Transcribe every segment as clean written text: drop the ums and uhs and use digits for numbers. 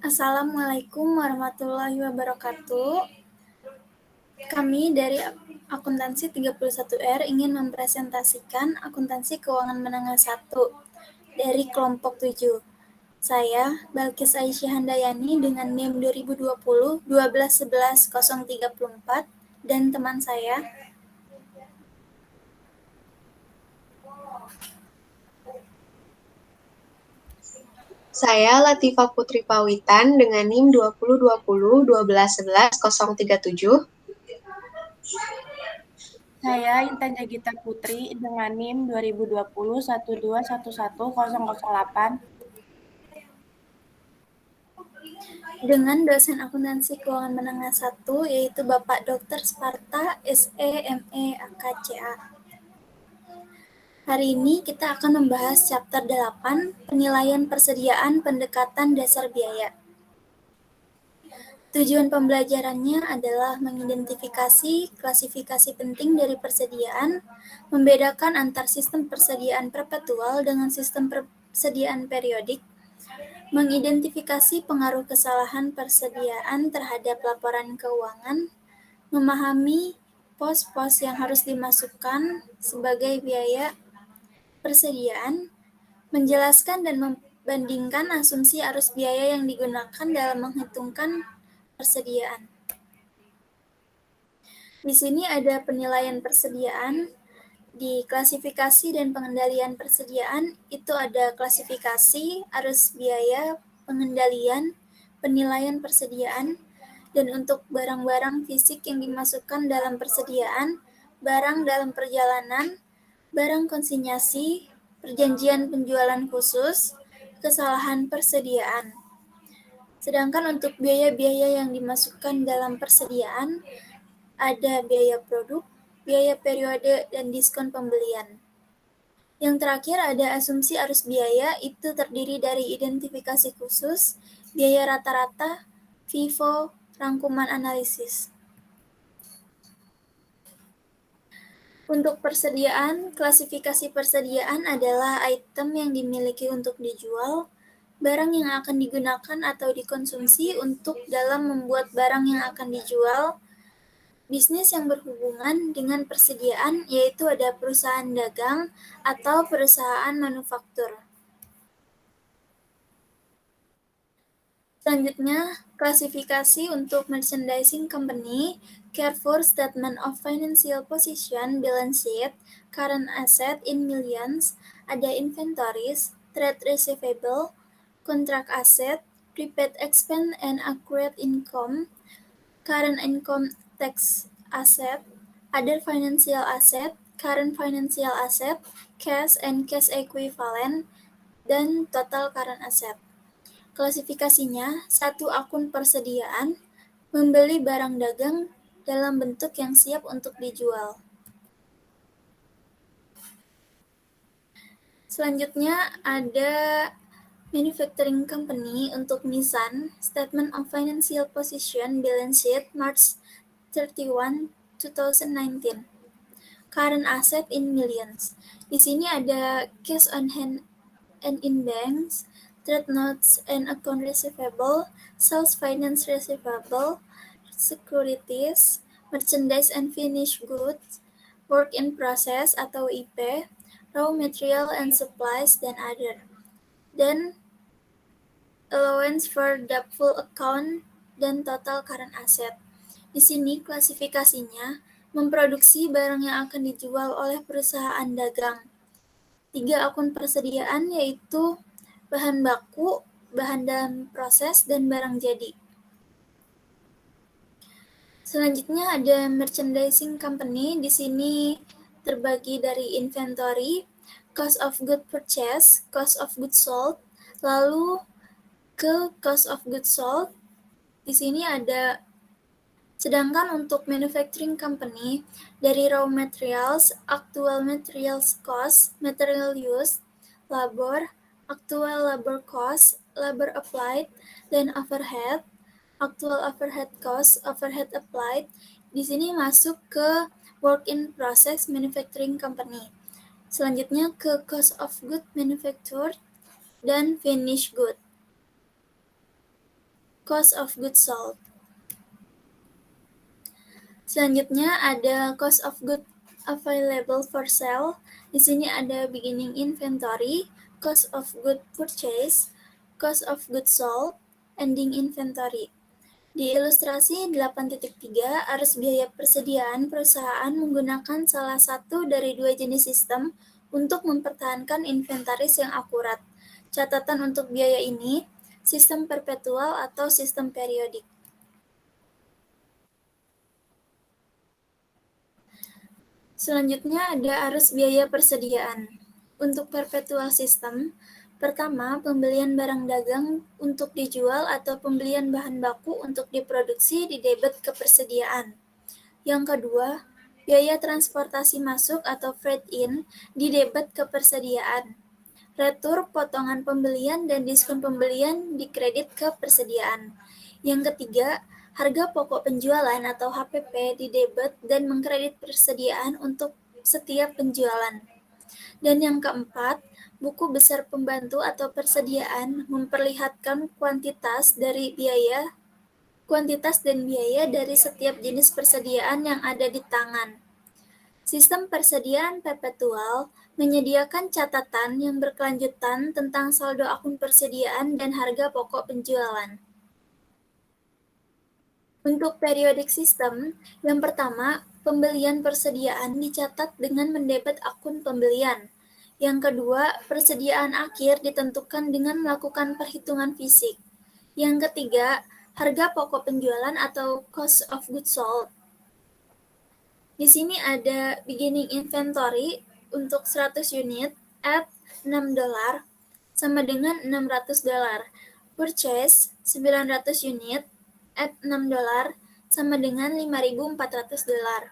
Assalamualaikum warahmatullahi wabarakatuh. Kami dari Akuntansi 31R ingin mempresentasikan Akuntansi Keuangan Menengah 1 dari kelompok 7. Saya, Balkis Aisyah Handayani dengan NIM 2020 1211034 dan teman saya Saya Latifah Putri Pawitan dengan NIM 2020 Saya Intan Jagita Putri dengan NIM 2020 1211008. dengan dosen Akuntansi Keuangan Menengah 1 yaitu Bapak Dr. Sparta SE.ME AKCA. Hari ini kita akan membahas chapter 8, penilaian persediaan pendekatan dasar biaya. Tujuan pembelajarannya adalah mengidentifikasi klasifikasi penting dari persediaan, membedakan antar sistem persediaan perpetual dengan sistem persediaan periodik, mengidentifikasi pengaruh kesalahan persediaan terhadap laporan keuangan, memahami pos-pos yang harus dimasukkan sebagai biaya persediaan, menjelaskan dan membandingkan asumsi arus biaya yang digunakan dalam menghitungkan persediaan. Di sini ada penilaian persediaan. Di klasifikasi dan pengendalian persediaan itu ada klasifikasi, arus biaya, pengendalian, penilaian persediaan, dan untuk barang-barang fisik yang dimasukkan dalam persediaan, barang dalam perjalanan, barang konsinyasi, perjanjian penjualan khusus, kesalahan persediaan. Sedangkan untuk biaya-biaya yang dimasukkan dalam persediaan, ada biaya produk, biaya periode, dan diskon pembelian. Yang terakhir ada asumsi arus biaya, itu terdiri dari identifikasi khusus, biaya rata-rata, FIFO, rangkuman analisis. Untuk persediaan, klasifikasi persediaan adalah item yang dimiliki untuk dijual, barang yang akan digunakan atau dikonsumsi untuk dalam membuat barang yang akan dijual, bisnis yang berhubungan dengan persediaan yaitu ada perusahaan dagang atau perusahaan manufaktur. Selanjutnya, klasifikasi untuk merchandising company, Carrefour Statement of Financial Position, Balance Sheet, Current Asset in Millions, ada inventories, trade receivable, contract asset, prepaid expense and accrued income, current income tax asset, other financial asset, current financial asset, cash and cash equivalent, dan total current asset. Klasifikasinya, satu akun persediaan, membeli barang dagang dalam bentuk yang siap untuk dijual. Selanjutnya ada manufacturing company untuk Nissan, Statement of Financial Position, Balance Sheet, March 31, 2019. Current asset in millions. Di sini ada cash on hand and in banks, trade notes and account receivable, sales finance receivable, securities, merchandise and finished goods, work in process atau IP, raw material and supplies, dan other. Dan allowance for doubtful account dan total current asset. Di sini klasifikasinya memproduksi barang yang akan dijual oleh perusahaan dagang. 3 akun persediaan yaitu bahan baku, bahan dalam proses, dan barang jadi. Selanjutnya ada merchandising company. Di sini terbagi dari inventory, cost of goods purchase, cost of goods sold, lalu ke cost of goods sold. Di sini ada. Sedangkan untuk manufacturing company, dari raw materials, actual materials cost, material used, labor, actual labor cost, labor applied, dan overhead, actual overhead cost, overhead applied. Di sini masuk ke work in process manufacturing company. Selanjutnya ke cost of goods manufactured dan finished good. cost of goods sold. Selanjutnya ada cost of goods available for sale. Di sini ada beginning inventory, cost of goods purchase, cost of goods sold, ending inventory. Di ilustrasi 8.3, arus biaya persediaan perusahaan menggunakan salah satu dari dua jenis sistem untuk mempertahankan inventaris yang akurat. Catatan untuk biaya ini, sistem perpetual atau sistem periodik. Selanjutnya ada arus biaya persediaan. Untuk perpetual system, pertama, pembelian barang dagang untuk dijual atau pembelian bahan baku untuk diproduksi didebet ke persediaan. Yang kedua, biaya transportasi masuk atau freight in didebet ke persediaan. Retur, potongan pembelian, dan diskon pembelian dikredit ke persediaan. Yang ketiga, harga pokok penjualan atau HPP didebet dan mengkredit persediaan untuk setiap penjualan. Dan yang keempat, buku besar pembantu atau persediaan memperlihatkan kuantitas dan biaya dari setiap jenis persediaan yang ada di tangan. Sistem persediaan perpetual menyediakan catatan yang berkelanjutan tentang saldo akun persediaan dan harga pokok penjualan. Untuk periodic system, yang pertama, pembelian persediaan dicatat dengan mendebet akun pembelian. Yang kedua, persediaan akhir ditentukan dengan melakukan perhitungan fisik. Yang ketiga, harga pokok penjualan atau cost of goods sold. Di sini ada beginning inventory untuk 100 unit at $6 sama dengan $600. Purchase 900 unit at $6 sama dengan $5.400.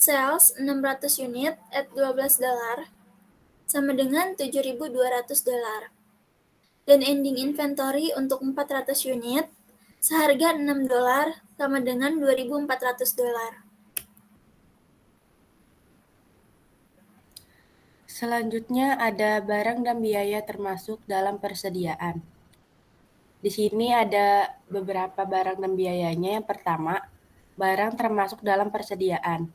Sales 600 unit at $12 sama dengan $7.200. Dan ending inventory untuk 400 unit seharga $6 sama dengan $2.400. Selanjutnya ada barang dan biaya termasuk dalam persediaan. Di sini ada beberapa barang dan biayanya. Yang pertama, barang termasuk dalam persediaan.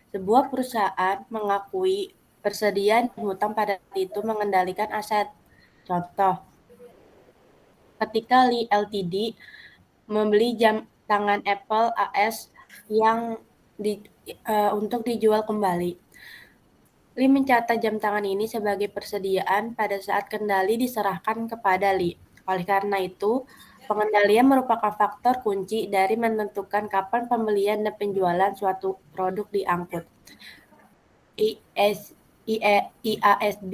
Sebuah perusahaan mengakui persediaan dan hutang pada itu mengendalikan aset. Contoh, ketika Lee Ltd membeli jam tangan Apple AS yang untuk dijual kembali. Lee mencatat jam tangan ini sebagai persediaan pada saat kendali diserahkan kepada Lee. Oleh karena itu, pengendalian merupakan faktor kunci dari menentukan kapan pembelian dan penjualan suatu produk diangkut. IASB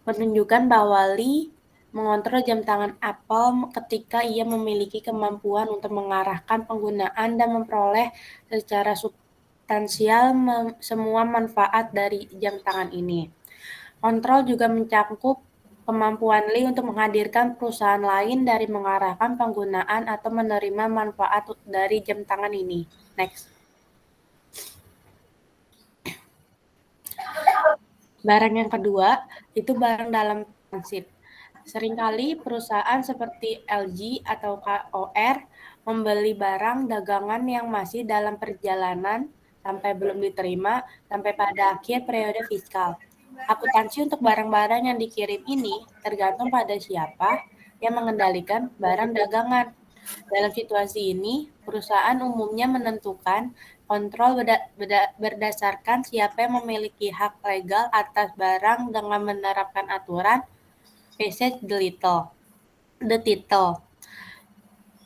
menunjukkan bahwa Lee mengontrol jam tangan Apple ketika ia memiliki kemampuan untuk mengarahkan penggunaan dan memperoleh secara substansial semua manfaat dari jam tangan ini. Kontrol juga mencakup kemampuan Lee untuk menghadirkan perusahaan lain dari mengarahkan penggunaan atau menerima manfaat dari jam tangan ini. Next. Barang yang kedua, itu barang dalam transit. Seringkali perusahaan seperti LG atau KOR membeli barang dagangan yang masih dalam perjalanan sampai belum diterima sampai pada akhir periode fiskal. Akuntansi untuk barang-barang yang dikirim ini tergantung pada siapa yang mengendalikan barang dagangan. Dalam situasi ini, perusahaan umumnya menentukan kontrol berdasarkan siapa yang memiliki hak legal atas barang dengan menerapkan aturan passage the title.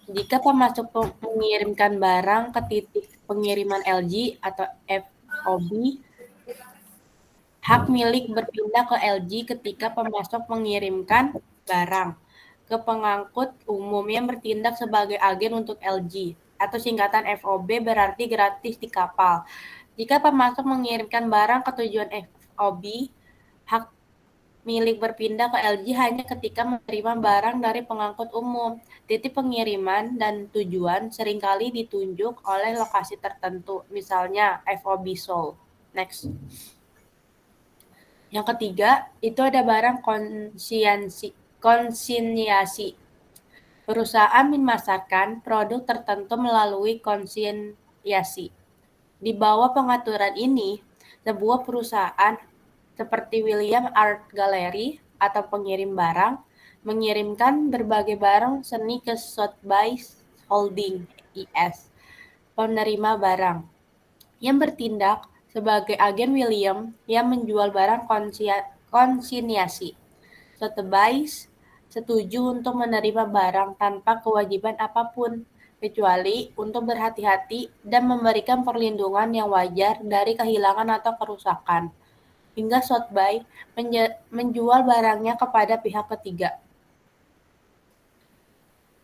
Jika pemasok mengirimkan barang ke titik pengiriman LG atau FOB, hak milik berpindah ke LG ketika pemasok mengirimkan barang ke pengangkut umum yang bertindak sebagai agen untuk LG, atau singkatan FOB berarti gratis di kapal. Jika pemasok mengirimkan barang ke tujuan FOB, hak milik berpindah ke LG hanya ketika menerima barang dari pengangkut umum. Titik pengiriman dan tujuan seringkali ditunjuk oleh lokasi tertentu, misalnya FOB Seoul. Next. Yang ketiga, itu ada barang konsinyasi. Perusahaan memasarkan produk tertentu melalui konsinyasi. Di bawah pengaturan ini, sebuah perusahaan seperti William Art Gallery atau pengirim barang mengirimkan berbagai barang seni ke Sotheby's Holding (IS), penerima barang, yang bertindak sebagai agen William yang menjual barang konsinyasi. Sotheby's setuju untuk menerima barang tanpa kewajiban apapun, kecuali untuk berhati-hati dan memberikan perlindungan yang wajar dari kehilangan atau kerusakan, hingga Sotheby menjual barangnya kepada pihak ketiga.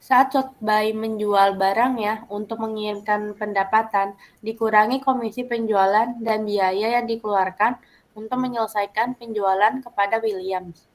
Saat Sotheby menjual barangnya untuk menginginkan pendapatan, dikurangi komisi penjualan dan biaya yang dikeluarkan untuk menyelesaikan penjualan kepada Williams.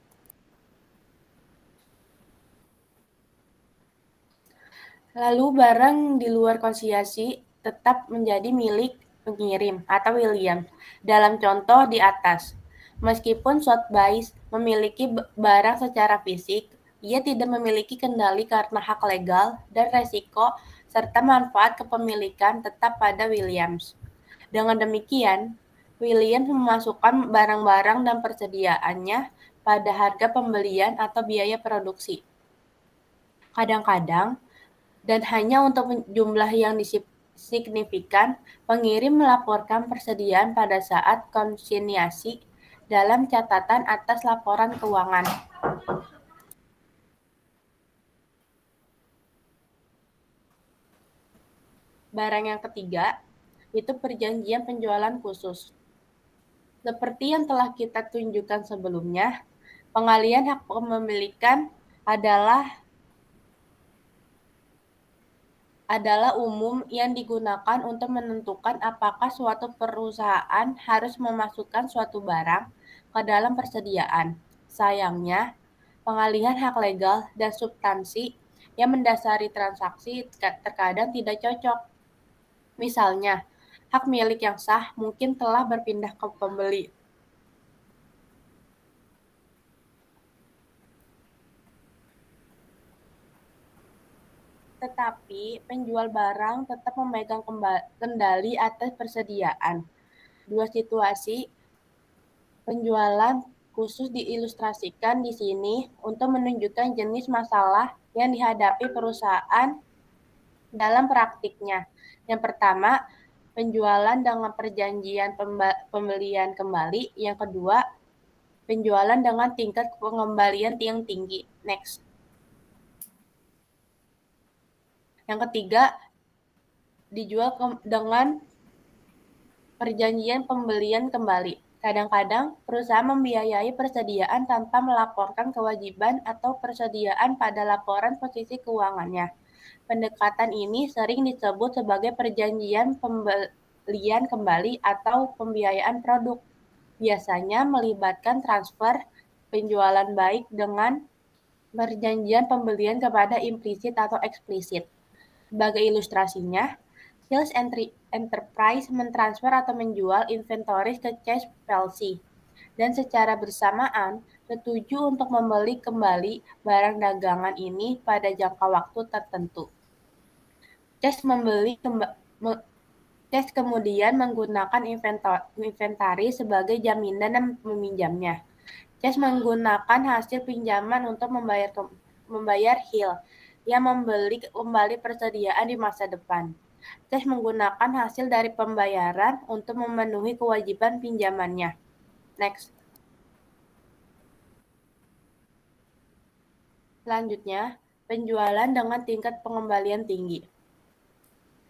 Lalu barang di luar konsinyasi tetap menjadi milik pengirim atau Williams. Dalam contoh di atas, meskipun Sotheby's memiliki barang secara fisik, ia tidak memiliki kendali karena hak legal dan resiko serta manfaat kepemilikan tetap pada Williams. Dengan demikian, Williams memasukkan barang-barang dan persediaannya pada harga pembelian atau biaya produksi. Kadang-kadang, dan hanya untuk jumlah yang signifikan, pengirim melaporkan persediaan pada saat konsinyasi dalam catatan atas laporan keuangan. Barang yang ketiga, itu perjanjian penjualan khusus. Seperti yang telah kita tunjukkan sebelumnya, pengalihan hak kepemilikan adalah umum yang digunakan untuk menentukan apakah suatu perusahaan harus memasukkan suatu barang ke dalam persediaan. Sayangnya, pengalihan hak legal dan substansi yang mendasari transaksi terkadang tidak cocok. Misalnya, hak milik yang sah mungkin telah berpindah ke pembeli. Tetapi penjual barang tetap memegang kendali atas persediaan. Dua situasi penjualan khusus diilustrasikan di sini untuk menunjukkan jenis masalah yang dihadapi perusahaan dalam praktiknya. Yang pertama, penjualan dengan perjanjian pembelian kembali. Yang kedua, penjualan dengan tingkat pengembalian yang tinggi. Next. Yang ketiga, dijual dengan perjanjian pembelian kembali. Kadang-kadang, perusahaan membiayai persediaan tanpa melaporkan kewajiban atau persediaan pada laporan posisi keuangannya. Pendekatan ini sering disebut sebagai perjanjian pembelian kembali atau pembiayaan produk. Biasanya melibatkan transfer penjualan baik dengan perjanjian pembelian kepada implisit atau eksplisit. Sebagai ilustrasinya, sales enterprise mentransfer atau menjual inventories ke Chase plc dan secara bersamaan setuju untuk membeli kembali barang dagangan ini pada jangka waktu tertentu. Chase kemudian menggunakan inventaris sebagai jaminan dan meminjamnya. Chase menggunakan hasil pinjaman untuk membayar Hill yang membeli kembali persediaan di masa depan. Chase menggunakan hasil dari pembayaran untuk memenuhi kewajiban pinjamannya. Next. Selanjutnya, penjualan dengan tingkat pengembalian tinggi.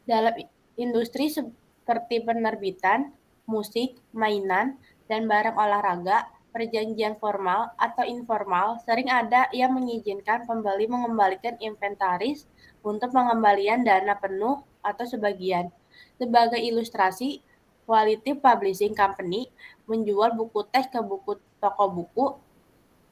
Dalam industri seperti penerbitan, musik, mainan, dan barang olahraga, perjanjian formal atau informal sering ada yang mengizinkan pembeli mengembalikan inventaris untuk pengembalian dana penuh atau sebagian. Sebagai ilustrasi, Quality Publishing Company menjual buku teks ke toko buku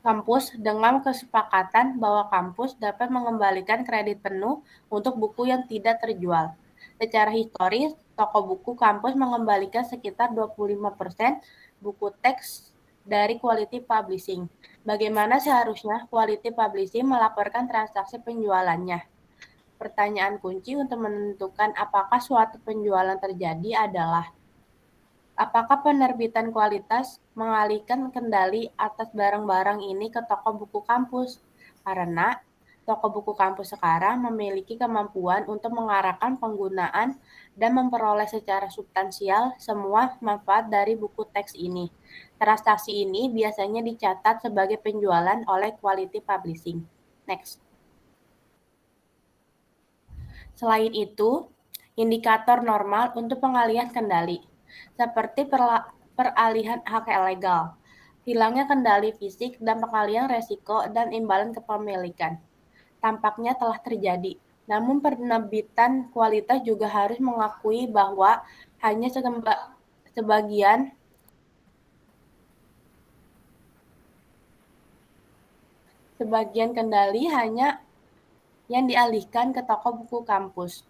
kampus dengan kesepakatan bahwa kampus dapat mengembalikan kredit penuh untuk buku yang tidak terjual. Secara historis, toko buku kampus mengembalikan sekitar 25% buku teks dari quality publishing. Bagaimana seharusnya quality publishing melaporkan transaksi penjualannya? Pertanyaan kunci untuk menentukan apakah suatu penjualan terjadi adalah apakah penerbitan kualitas mengalihkan kendali atas barang-barang ini ke toko buku kampus? Karena toko buku kampus sekarang memiliki kemampuan untuk mengarahkan penggunaan dan memperoleh secara substansial semua manfaat dari buku teks ini. Transaksi ini biasanya dicatat sebagai penjualan oleh quality publishing. Next. Selain itu, indikator normal untuk pengalihan kendali, seperti peralihan hak ilegal, hilangnya kendali fisik, dan pengalihan resiko dan imbalan kepemilikan, tampaknya telah terjadi. Namun penerbitan kualitas juga harus mengakui bahwa hanya sebagian kendali hanya yang dialihkan ke toko buku kampus.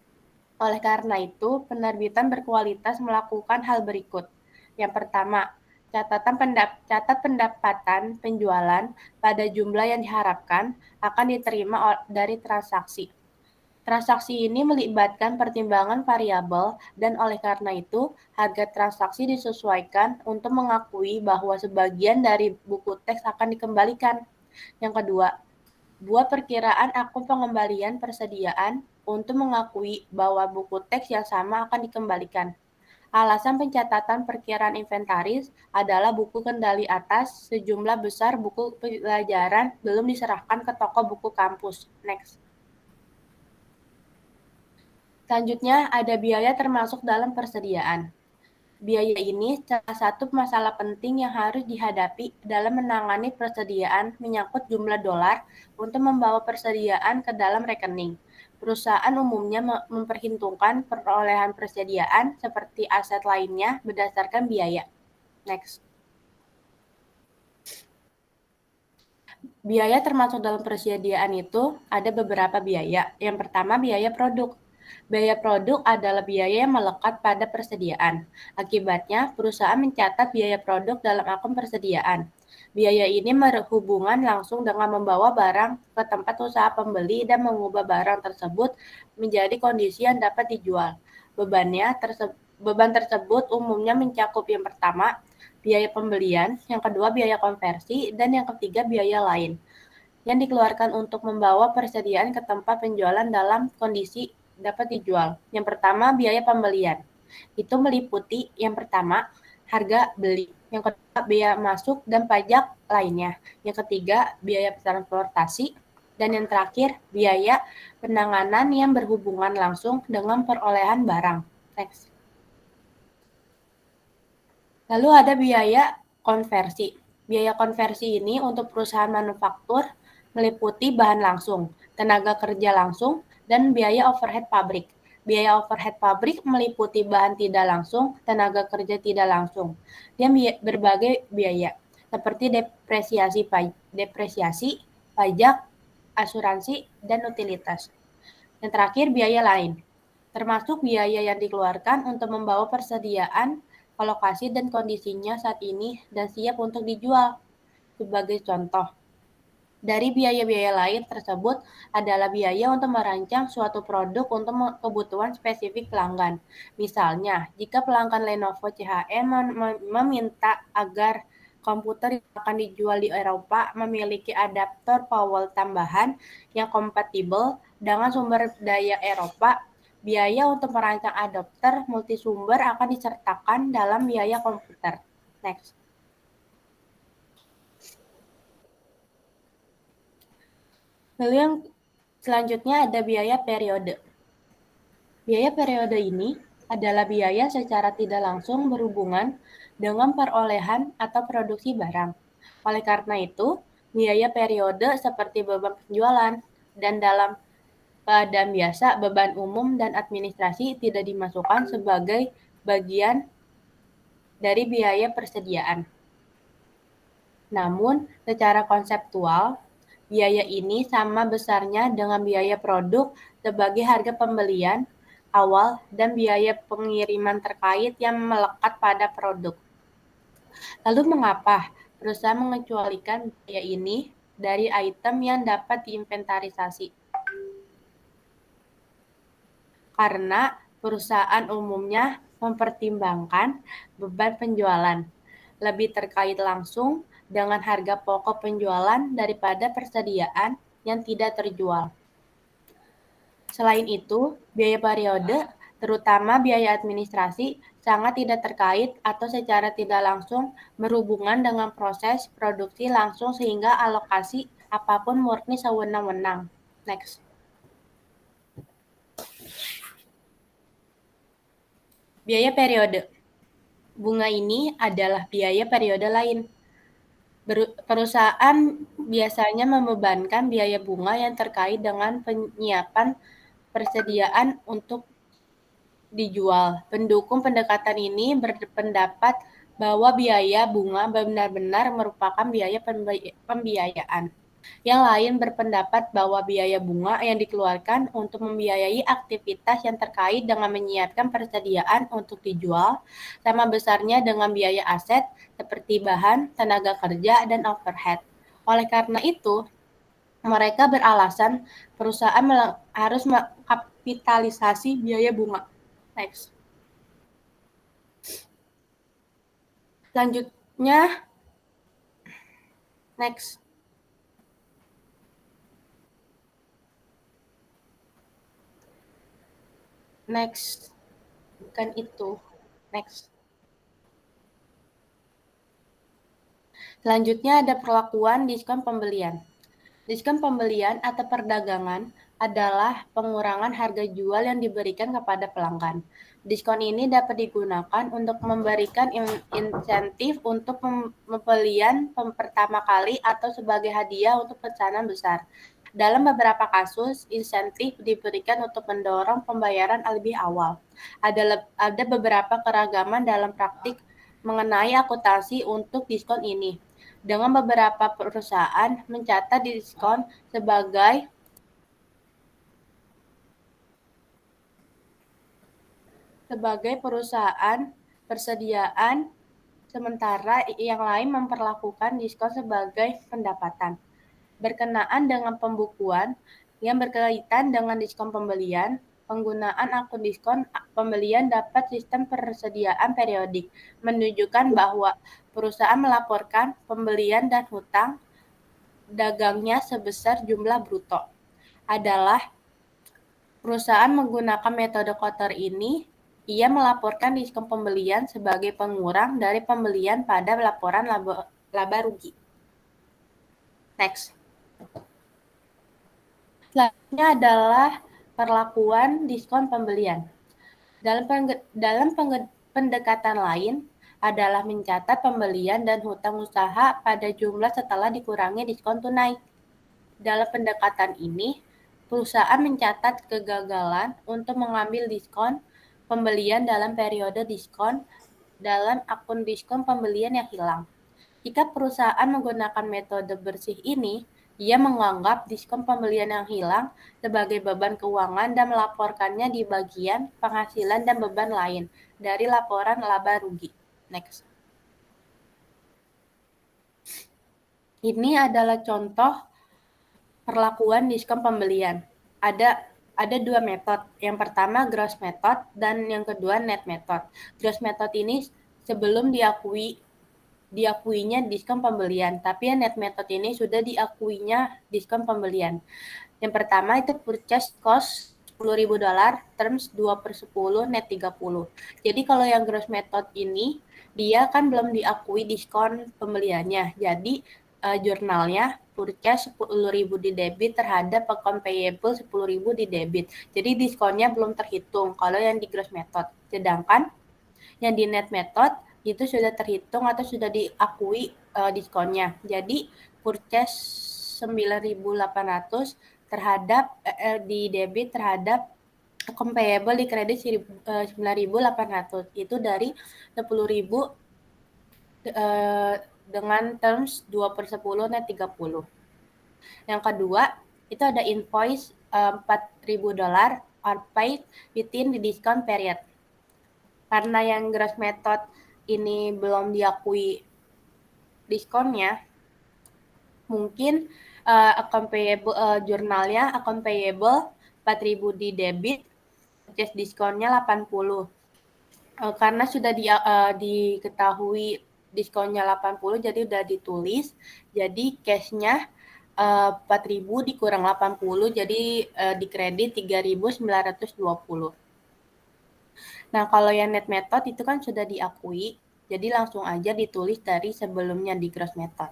Oleh karena itu, penerbitan berkualitas melakukan hal berikut. Yang pertama, catat pendapatan penjualan pada jumlah yang diharapkan akan diterima dari transaksi. Transaksi ini melibatkan pertimbangan variabel dan oleh karena itu, harga transaksi disesuaikan untuk mengakui bahwa sebagian dari buku teks akan dikembalikan. Yang kedua, buat perkiraan akun pengembalian persediaan untuk mengakui bahwa buku teks yang sama akan dikembalikan. Alasan pencatatan perkiraan inventaris adalah buku kendali atas sejumlah besar buku pelajaran belum diserahkan ke toko buku kampus. Next. Selanjutnya, ada biaya termasuk dalam persediaan. Biaya ini salah satu masalah penting yang harus dihadapi dalam menangani persediaan menyangkut jumlah dolar untuk membawa persediaan ke dalam rekening. Perusahaan umumnya memperhitungkan perolehan persediaan seperti aset lainnya berdasarkan biaya. Next. Biaya termasuk dalam persediaan itu ada beberapa biaya. Yang pertama, biaya produk. Biaya produk adalah biaya yang melekat pada persediaan. Akibatnya, perusahaan mencatat biaya produk dalam akun persediaan. Biaya ini berhubungan langsung dengan membawa barang ke tempat usaha pembeli dan mengubah barang tersebut menjadi kondisi yang dapat dijual. Beban tersebut umumnya mencakup yang pertama, biaya pembelian, yang kedua biaya konversi, dan yang ketiga biaya lain yang dikeluarkan untuk membawa persediaan ke tempat penjualan dalam kondisi dapat dijual. Yang pertama, biaya pembelian. Itu meliputi yang pertama, harga beli. Yang kedua, biaya masuk dan pajak lainnya. Yang ketiga, biaya transportasi. Dan yang terakhir, biaya penanganan yang berhubungan langsung dengan perolehan barang. Next. Lalu ada biaya konversi. Biaya konversi ini untuk perusahaan manufaktur meliputi bahan langsung, tenaga kerja langsung, dan biaya overhead pabrik. Biaya overhead pabrik meliputi bahan tidak langsung, tenaga kerja tidak langsung, dan berbagai biaya seperti depresiasi, pajak, asuransi, dan utilitas. Yang terakhir, biaya lain, termasuk biaya yang dikeluarkan untuk membawa persediaan ke lokasi dan kondisinya saat ini dan siap untuk dijual. Sebagai contoh, dari biaya-biaya lain tersebut adalah biaya untuk merancang suatu produk untuk kebutuhan spesifik pelanggan. Misalnya, jika pelanggan Lenovo CHM meminta agar komputer yang akan dijual di Eropa memiliki adaptor power tambahan yang kompatibel dengan sumber daya Eropa, biaya untuk merancang adapter multisumber akan disertakan dalam biaya komputer. Next. Lalu yang selanjutnya ada biaya periode. Biaya periode ini adalah biaya secara tidak langsung berhubungan dengan perolehan atau produksi barang. Oleh karena itu, biaya periode seperti beban penjualan dan dalam keadaan biasa, beban umum dan administrasi tidak dimasukkan sebagai bagian dari biaya persediaan. Namun, secara konseptual, biaya ini sama besarnya dengan biaya produk sebagai harga pembelian awal dan biaya pengiriman terkait yang melekat pada produk. Lalu mengapa Perusahaan mengecualikan biaya ini dari item yang dapat diinventarisasi. Karena perusahaan umumnya mempertimbangkan beban penjualan lebih terkait langsung dengan harga pokok penjualan daripada persediaan yang tidak terjual. Selain itu, biaya periode, terutama biaya administrasi, sangat tidak terkait atau secara tidak langsung berhubungan dengan proses produksi langsung sehingga alokasi apapun murni sewenang-wenang. Next. Biaya periode. Bunga ini adalah biaya periode lain. Perusahaan biasanya membebankan biaya bunga yang terkait dengan penyiapan persediaan untuk dijual. Pendukung pendekatan ini berpendapat bahwa biaya bunga benar-benar merupakan biaya pembiayaan. Yang lain berpendapat bahwa biaya bunga yang dikeluarkan untuk membiayai aktivitas yang terkait dengan menyiapkan persediaan untuk dijual sama besarnya dengan biaya aset seperti bahan, tenaga kerja, dan overhead. Oleh karena itu, mereka beralasan perusahaan harus mengkapitalisasi biaya bunga. Next. Selanjutnya, next. Next. Bukan itu. Next. Selanjutnya ada perlakuan diskon pembelian. Diskon pembelian atau perdagangan adalah pengurangan harga jual yang diberikan kepada pelanggan. Diskon ini dapat digunakan untuk memberikan insentif untuk pembelian pertama kali atau sebagai hadiah untuk pesanan besar. Dalam beberapa kasus, insentif diberikan untuk mendorong pembayaran lebih awal. Ada beberapa keragaman dalam praktik mengenai akuntansi untuk diskon ini. Dengan beberapa perusahaan mencatat diskon sebagai perusahaan persediaan, sementara yang lain memperlakukan diskon sebagai pendapatan. Berkenaan dengan pembukuan yang berkaitan dengan diskon pembelian, penggunaan akun diskon pembelian dapat sistem persediaan periodik, menunjukkan bahwa perusahaan melaporkan pembelian dan hutang dagangnya sebesar jumlah bruto. Adalah perusahaan menggunakan metode kotor ini, ia melaporkan diskon pembelian sebagai pengurang dari pembelian pada laporan laba rugi. Next. Selanjutnya adalah perlakuan diskon pembelian. Dalam pendekatan lain adalah mencatat pembelian dan hutang usaha pada jumlah setelah dikurangi diskon tunai. Dalam pendekatan ini, perusahaan mencatat kegagalan untuk mengambil diskon pembelian dalam periode diskon dalam akun diskon pembelian yang hilang. Jika perusahaan menggunakan metode bersih ini, ia menganggap diskon pembelian yang hilang sebagai beban keuangan dan melaporkannya di bagian penghasilan dan beban lain dari laporan laba rugi. Next. Ini adalah contoh perlakuan diskon pembelian. Ada dua metode. Yang pertama gross method dan yang kedua net method. Gross method ini sebelum diakuinya diskon pembelian, tapi net method ini sudah diakuinya diskon pembelian. Yang pertama itu purchase cost $10.000, terms 2/10, net 30. Jadi kalau yang gross method ini, dia kan belum diakui diskon pembeliannya. Jadi jurnalnya purchase 10.000 di debit terhadap account payable 10.000 di debit. Jadi diskonnya belum terhitung kalau yang di gross method. Sedangkan yang di net method itu sudah terhitung atau sudah diakui diskonnya. Jadi purchase 9.800 terhadap di debit terhadap account payable di kredit 9.800 itu dari 10.000 dengan terms 2/10 net 30. Yang kedua itu ada invoice $4.000 unpaid within the discount period. Karena yang gross method ini belum diakui diskonnya, mungkin account payable jurnalnya account payable 4.000 di debit, purchase diskonnya 80. Karena sudah diketahui diskonnya 80, jadi udah ditulis, jadi cashnya 4.000 dikurang 80, jadi dikredit 3.920. Nah, kalau yang net method itu kan sudah diakui, jadi langsung aja ditulis dari sebelumnya di gross method.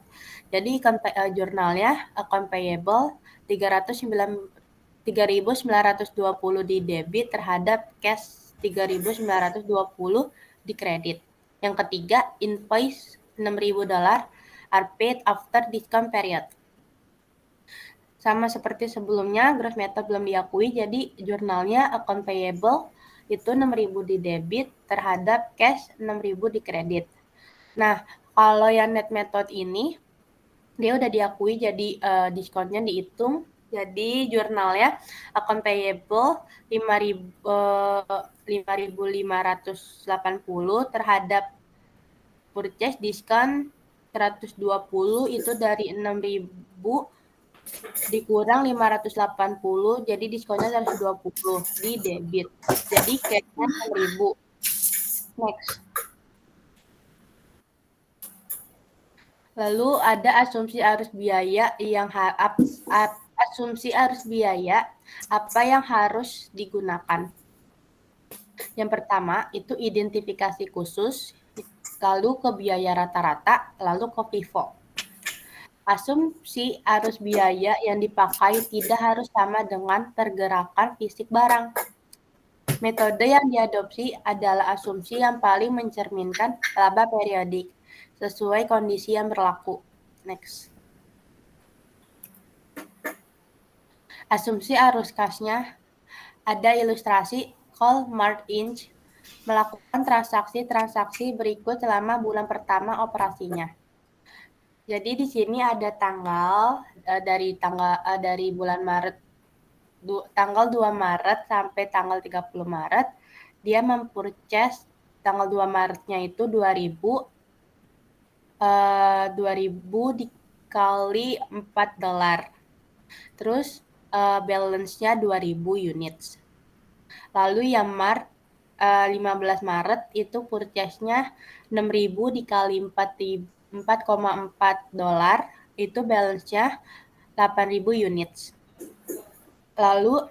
Jadi jurnalnya account payable 3.920 di debit terhadap cash 3.920 di kredit. Yang ketiga, invoice $6.000 are paid after discount period. Sama seperti sebelumnya, gross method belum diakui, jadi jurnalnya account payable itu 6.000 di debit terhadap cash 6.000 di kredit. Nah, kalau yang net method ini, dia udah diakui, jadi diskonnya dihitung. Jadi jurnalnya account payable 5.580 terhadap purchase diskon 120 itu dari 6.000 dikurang 580, jadi diskonnya 120 di debit. Jadi cashnya 6.000. Next. Lalu ada asumsi arus biaya apa yang harus digunakan. Yang pertama itu identifikasi khusus, lalu ke biaya rata-rata, lalu ke FIFO. Asumsi arus biaya yang dipakai tidak harus sama dengan pergerakan fisik barang. Metode yang diadopsi adalah asumsi yang paling mencerminkan laba periodik sesuai kondisi yang berlaku. Next. Asumsi arus kasnya ada ilustrasi call Mart Inc. melakukan transaksi berikut selama bulan pertama operasinya. Jadi di sini ada tanggal dari bulan Maret tanggal 2 Maret sampai tanggal 30 Maret dia mempurchase tanggal 2 Maretnya itu 2.000 dikali $4. Terus balance-nya 2.000 units. Lalu yang 15 Maret itu purchase-nya 6.000 dikali $4,4 itu balance-nya 8.000 units. Lalu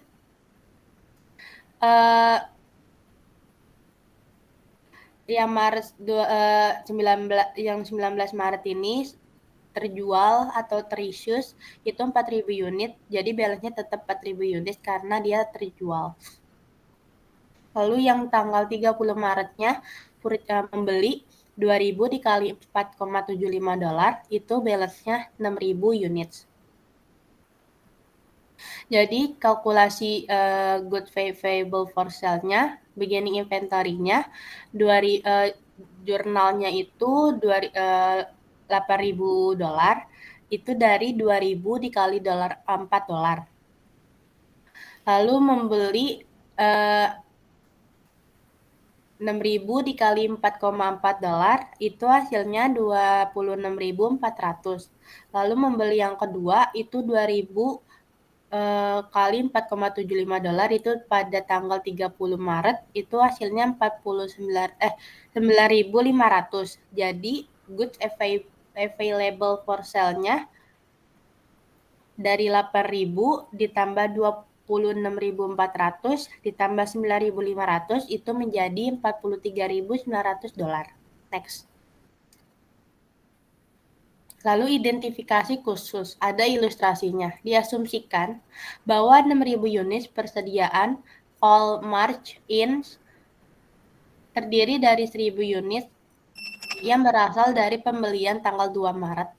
yang 19 Maret ini terjual atau terisius itu 4.000 unit, jadi balance-nya tetap 4.000 unit karena dia terjual. Lalu yang tanggal 30 Maretnya membeli 2.000 dikali $4,75 itu balance-nya 6.000 units. Jadi kalkulasi good payable for sale-nya, beginning inventory-nya, jurnalnya itu $8.000 itu dari 2.000 dikali $4. Lalu membeli 6.000 dikali $4,4 itu hasilnya 26.400. Lalu membeli yang kedua itu 2.000 kali $4,75 itu pada tanggal 30 Maret itu hasilnya 9.500. Jadi goods available for sale-nya dari 8.000 ditambah 26.400 ditambah 9.500 itu menjadi $43.900. Next. Lalu identifikasi khusus, ada ilustrasinya. Diasumsikan bahwa 6.000 unit persediaan Call Mart Inc. terdiri dari 1.000 unit yang berasal dari pembelian tanggal 2 Maret,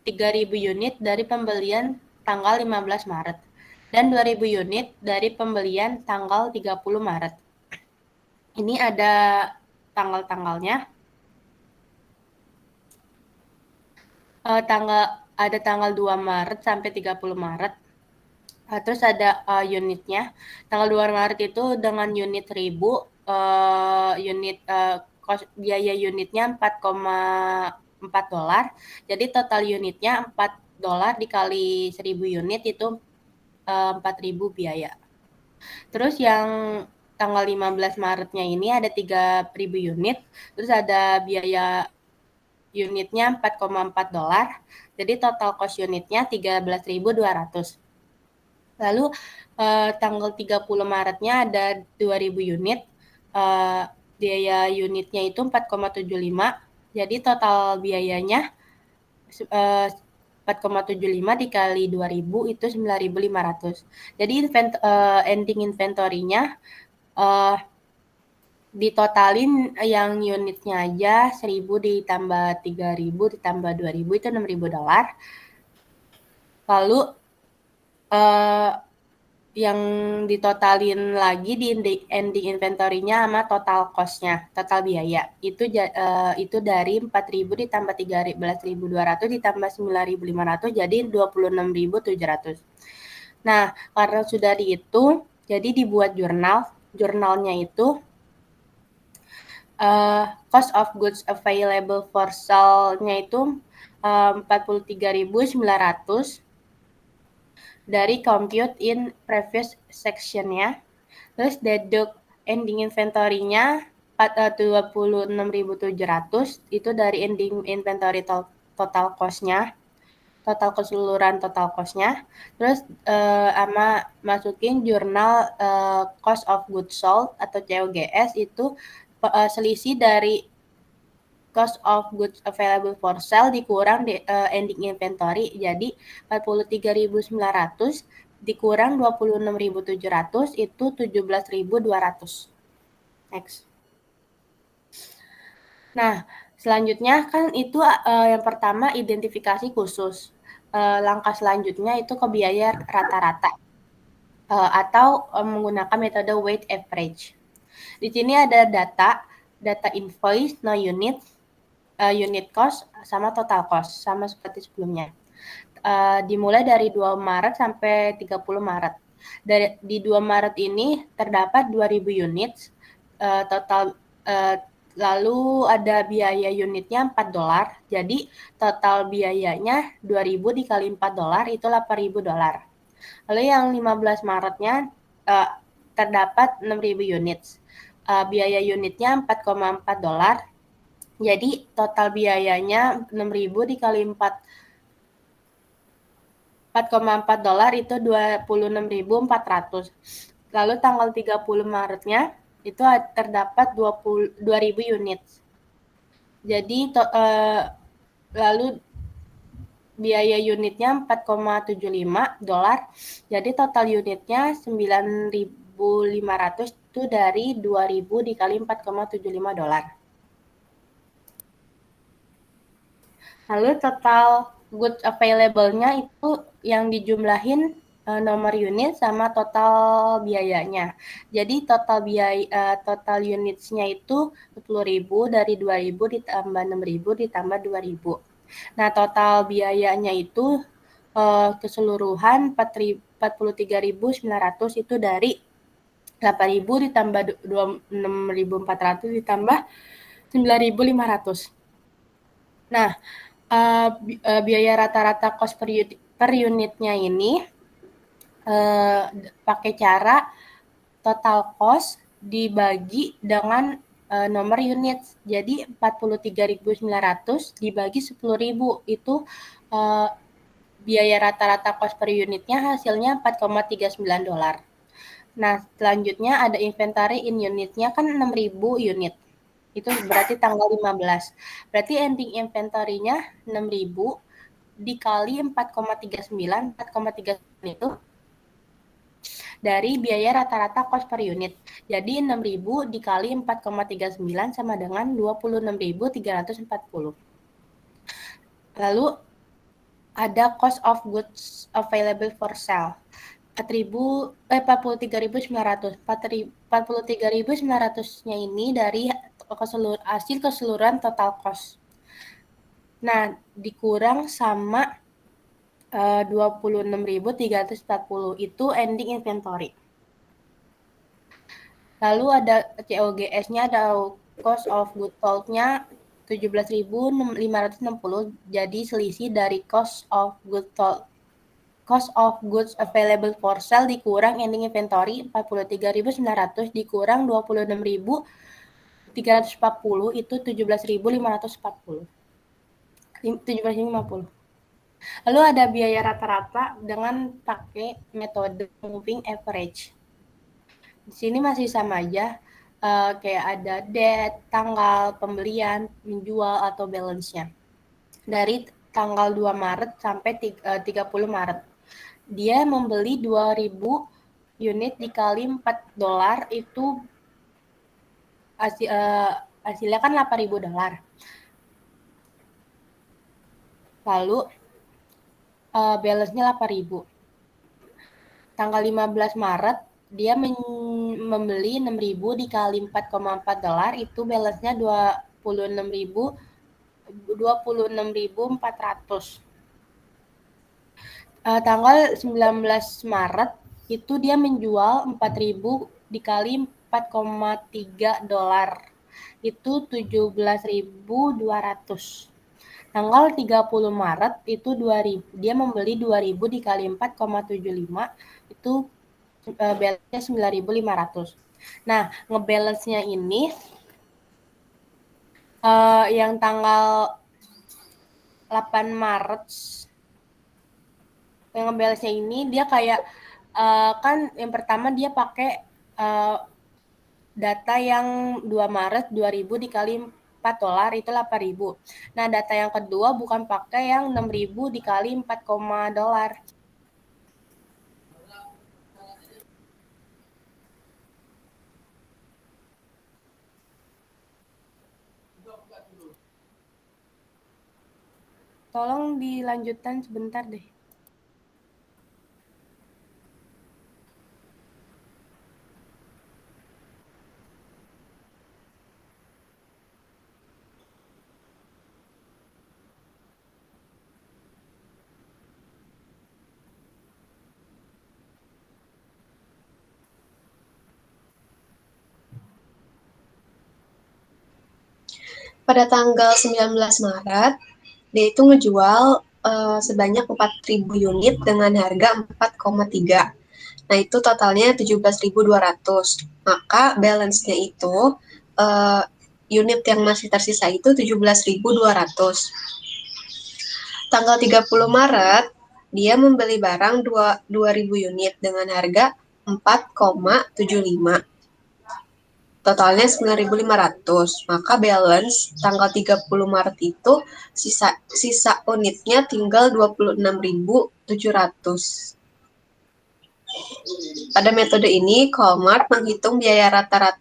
3.000 unit dari pembelian tanggal 15 Maret, dan 2.000 unit dari pembelian tanggal 30 Maret. Ini ada tanggal-tanggalnya. Tanggal 2 Maret sampai 30 Maret. Terus ada unitnya. Tanggal 2 Maret itu dengan unit 1.000, biaya unitnya $4. Jadi total unitnya $4 dikali 1.000 unit itu 4.000 biaya. Terus yang tanggal 15 Maretnya ini ada 3.000 unit, terus ada biaya unitnya $4,4. Jadi total cost unitnya 13.200. Lalu tanggal 30 Maretnya ada 2.000 unit, biaya unitnya itu 4,75. Jadi total biayanya 4,75 dikali 2.000 itu 9.500. Jadi ending inventory-nya ditotalin yang unitnya aja 1.000 ditambah 3.000 ditambah 2.000 itu $6.000. Lalu yang ditotalin lagi di ending inventory-nya sama total cost-nya, total biaya. Itu dari 4.000 ditambah 13.200 ditambah 9.500 jadi 26.700. Nah, karena sudah dihitung, jadi dibuat jurnal. Jurnalnya itu cost of goods available for sale-nya itu 43.900 dari compute in previous section-nya. Terus deduct ending inventory-nya 26.700 itu dari ending inventory total cost-nya, total keseluruhan total cost-nya. Terus sama masukin jurnal cost of goods sold atau COGS itu selisih dari cost of goods available for sale dikurang ending inventory, jadi 43.900 dikurang 26.700 itu 17.200. Next. Nah, selanjutnya kan itu yang pertama identifikasi khusus. Langkah selanjutnya itu ke biaya rata-rata atau menggunakan metode weighted average. Di sini ada data invoice, no unit, unit cost, sama total cost, sama seperti sebelumnya. Dimulai dari 2 Maret sampai 30 Maret. Di 2 Maret ini terdapat 2.000 unit, total lalu ada biaya unitnya $4, jadi total biayanya 2.000 dikali $4 itu $8.000. Lalu yang 15 Maretnya terdapat 6.000 unit, biaya unitnya $4,4, jadi total biayanya 6.000 dikali 4,4 itu 26.400. Lalu tanggal 30 Maretnya itu terdapat 2.000 unit. Jadi lalu biaya unitnya $4,75. Jadi total unitnya 9.500 itu dari 2.000 dikali $4,75. Lalu total goods available-nya itu yang dijumlahin nomor unit sama total biayanya. Jadi total total units-nya itu 10.000 dari 2.000 ditambah 6.000 ditambah 2.000. Nah, total biayanya itu keseluruhan 43.900 itu dari 8.000 ditambah 6.400 ditambah 9.500. Nah, biaya rata-rata cost per unitnya ini pakai cara total cost dibagi dengan nomor unit. Jadi 43.900 dibagi 10.000 itu biaya rata-rata cost per unitnya hasilnya $4,39. Nah, selanjutnya ada inventory in unitnya kan 6.000 unit. Itu berarti tanggal 15. Berarti ending inventory-nya 6.000 dikali 4,39. 4,39 itu dari biaya rata-rata cost per unit. Jadi 6.000 dikali 4,39 sama dengan 26.340. Lalu ada cost of goods available for sale. 43.900. 43.900-nya ini dari hasil keseluruhan total cost. Nah, dikurang sama 26.340 itu ending inventory. Lalu ada COGS-nya, ada cost of goods sold-nya 17.560, jadi selisih dari cost of goods available for sale dikurang ending inventory 43.900 dikurang 26.340 itu 17.540. 17.050. Lalu ada biaya rata-rata dengan pakai metode moving average. Di sini masih sama aja, kayak ada date, tanggal pembelian, menjual atau balance-nya. Dari tanggal 2 Maret sampai 30 Maret. Dia membeli 2.000 unit dikali $4 itu hasilnya kan $8.000. Lalu balance-nya 8.000. Tanggal 15 Maret dia membeli 6.000 dikali $4,4 itu balance-nya 26.400. Tanggal 19 Maret itu dia menjual 4.000 dikali $4,3 itu 17.200. Tanggal 30 Maret itu 2.000, dia membeli 2.000 dikali 4,75 itu balance-nya 9.500. Nah, ngebalance-nya ini yang tanggal 8 Maret yang ngebalance-nya ini dia kayak kan yang pertama dia pakai data yang 2 Maret 2.000 dikali $4 itu 8.000. Nah, data yang kedua bukan pakai yang 6.000 dikali $4, tolong dilanjutkan sebentar deh. Pada tanggal 19 Maret, dia itu ngejual sebanyak 4.000 unit dengan harga 4,3. Nah, itu totalnya 17.200. Maka balance-nya itu unit yang masih tersisa itu 17.200. Tanggal 30 Maret, dia membeli barang 2.000 unit dengan harga 4,75. Totalnya 9.500. Maka balance tanggal 30 Maret itu sisa unitnya tinggal 26.700. Pada metode ini, Colmart menghitung biaya rata-rata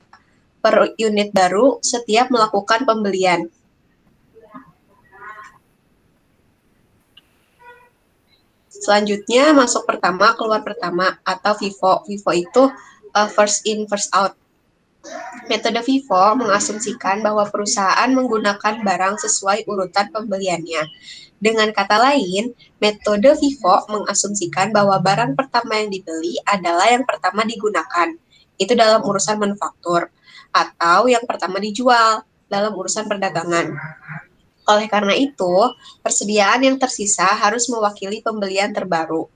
per unit baru setiap melakukan pembelian. Selanjutnya, masuk pertama, keluar pertama, atau FIFO. FIFO itu first in, first out. Metode FIFO mengasumsikan bahwa perusahaan menggunakan barang sesuai urutan pembeliannya. Dengan kata lain, metode FIFO mengasumsikan bahwa barang pertama yang dibeli adalah yang pertama digunakan. Itu dalam urusan manufaktur. Atau yang pertama dijual dalam urusan perdagangan. Oleh karena itu, persediaan yang tersisa harus mewakili pembelian terbaru.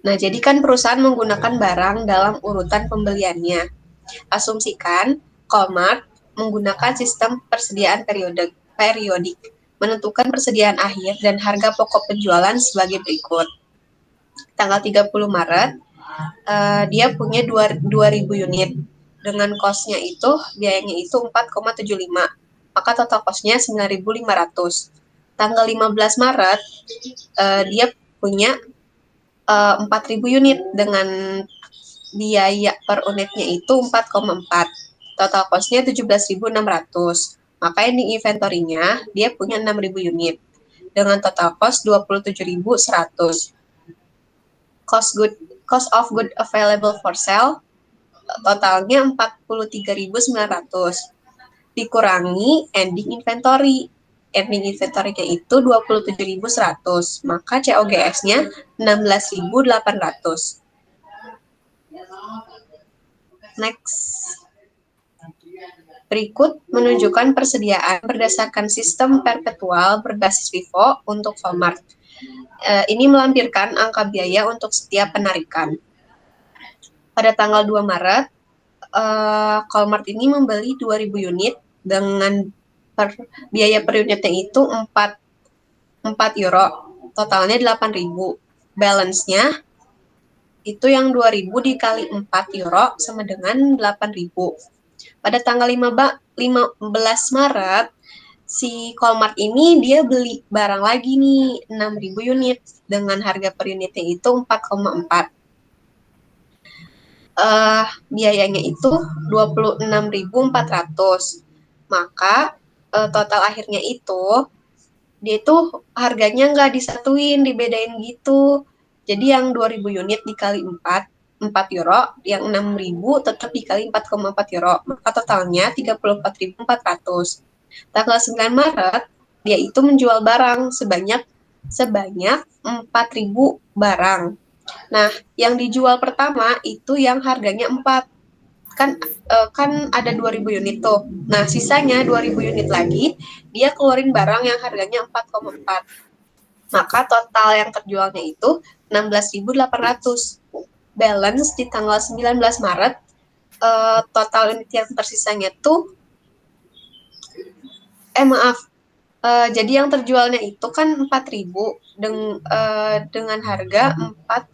Nah, jadi kan perusahaan menggunakan barang dalam urutan pembeliannya. Asumsikan Colmart menggunakan sistem persediaan periodik, menentukan persediaan akhir dan harga pokok penjualan sebagai berikut. Tanggal 30 Maret, dia punya 2.000 unit. Dengan cost-nya itu, biayanya itu 4,75. Maka total cost-nya 9.500. Tanggal 15 Maret, dia punya 4.000 unit dengan biaya per unitnya itu 4,4. Total cost-nya 17.600. Maka ending inventory-nya dia punya 6.000 unit dengan total cost 27.100. Cost of good available for sale totalnya 43.900. Dikurangi ending inventory. Ending inventory-nya itu 27.100. Maka COGS-nya 16.800. Next. Berikut menunjukkan persediaan berdasarkan sistem perpetual berbasis FIFO untuk Walmart. Ini melampirkan angka biaya untuk setiap penarikan. Pada tanggal 2 Maret, Walmart ini membeli 2.000 unit dengan biaya per unitnya itu 4 euro. Totalnya 8.000. Balance-nya itu yang 2.000 dikali 4 euro sama dengan 8.000. Pada tanggal 15 Maret, si Walmart ini dia beli barang lagi nih, 6.000 unit dengan harga per unitnya itu 4,4. Biayanya itu 26.400. Maka total akhirnya itu dia itu harganya nggak disatuin, dibedain gitu. Jadi yang 2.000 unit dikali 4 euro, yang 6.000 tetap dikali 4,4 euro. Maka totalnya 34.400. Tanggal 9 Maret, dia itu menjual barang sebanyak 4.000 barang. Nah, yang dijual pertama itu yang harganya 4. Kan ada 2.000 unit tuh. Nah, sisanya 2.000 unit lagi, dia keluarin barang yang harganya 4,4. Maka total yang terjualnya itu 16.800. Balance di tanggal 19 Maret, total unit yang tersisanya tuh jadi yang terjualnya itu kan 4.000 dengan harga 4.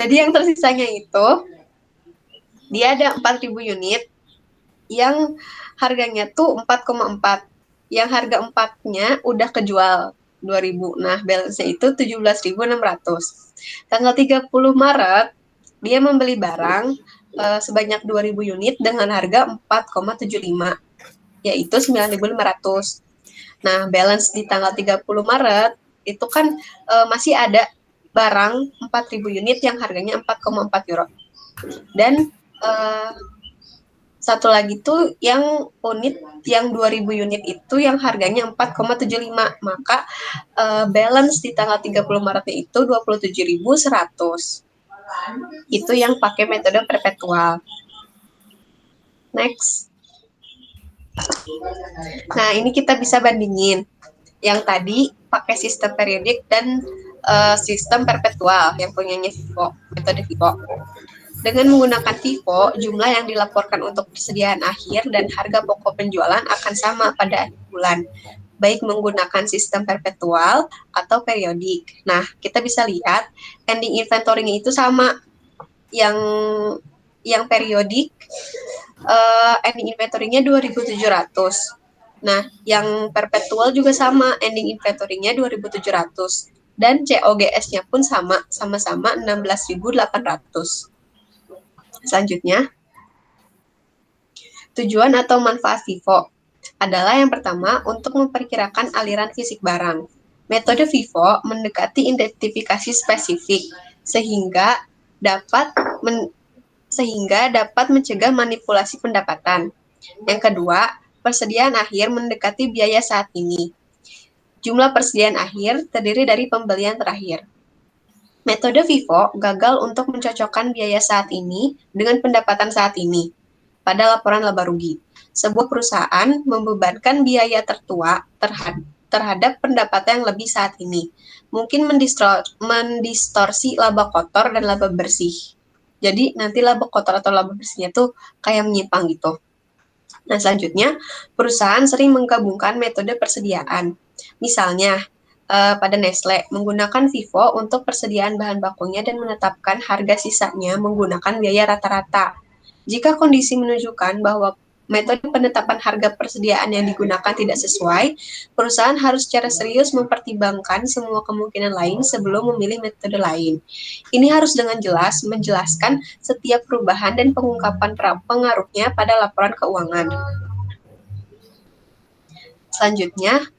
Jadi yang tersisanya itu dia ada 4.000 unit yang harganya tuh 4,4. Yang harga 4-nya udah kejual 2.000. Nah, balance-nya itu 17.600. Tanggal 30 Maret dia membeli barang sebanyak 2.000 unit dengan harga 4,75, yaitu 9.500. Nah, balance di tanggal 30 Maret itu kan masih ada barang 4.000 unit yang harganya 4,4 euro. Dan satu lagi tuh yang unit yang 2.000 unit itu yang harganya 4,75. Maka balance di tanggal 30 Maretnya itu 27.100. Itu yang pakai metode perpetual. Next. Nah, ini kita bisa bandingin. Yang tadi pakai sistem periodik dan sistem perpetual yang punyanya FIFO, metode FIFO. Dengan menggunakan FIFO, jumlah yang dilaporkan untuk persediaan akhir dan harga pokok penjualan akan sama pada akhir bulan, baik menggunakan sistem perpetual atau periodik. Nah, kita bisa lihat ending inventory-nya itu sama. Yang periodik ending inventory-nya 2.700. Nah, yang perpetual juga sama, ending inventory-nya 2.700. Dan COGS-nya pun sama-sama 16.800. Selanjutnya, tujuan atau manfaat FIFO adalah yang pertama untuk memperkirakan aliran fisik barang. Metode FIFO mendekati identifikasi spesifik sehingga dapat mencegah manipulasi pendapatan. Yang kedua, persediaan akhir mendekati biaya saat ini. Jumlah persediaan akhir terdiri dari pembelian terakhir. Metode FIFO gagal untuk mencocokkan biaya saat ini dengan pendapatan saat ini pada laporan laba rugi. Sebuah perusahaan membebankan biaya tertua terhadap pendapatan yang lebih saat ini. Mungkin mendistorsi laba kotor dan laba bersih. Jadi nanti laba kotor atau laba bersihnya tuh kayak menyimpang gitu. Nah, selanjutnya, perusahaan sering menggabungkan metode persediaan. Misalnya, pada Nestle menggunakan FIFO untuk persediaan bahan bakunya dan menetapkan harga sisanya menggunakan biaya rata-rata. Jika kondisi menunjukkan bahwa metode penetapan harga persediaan yang digunakan tidak sesuai, perusahaan harus secara serius mempertimbangkan semua kemungkinan lain sebelum memilih metode lain. Ini harus dengan jelas menjelaskan setiap perubahan dan pengungkapan pengaruhnya pada laporan keuangan. Selanjutnya,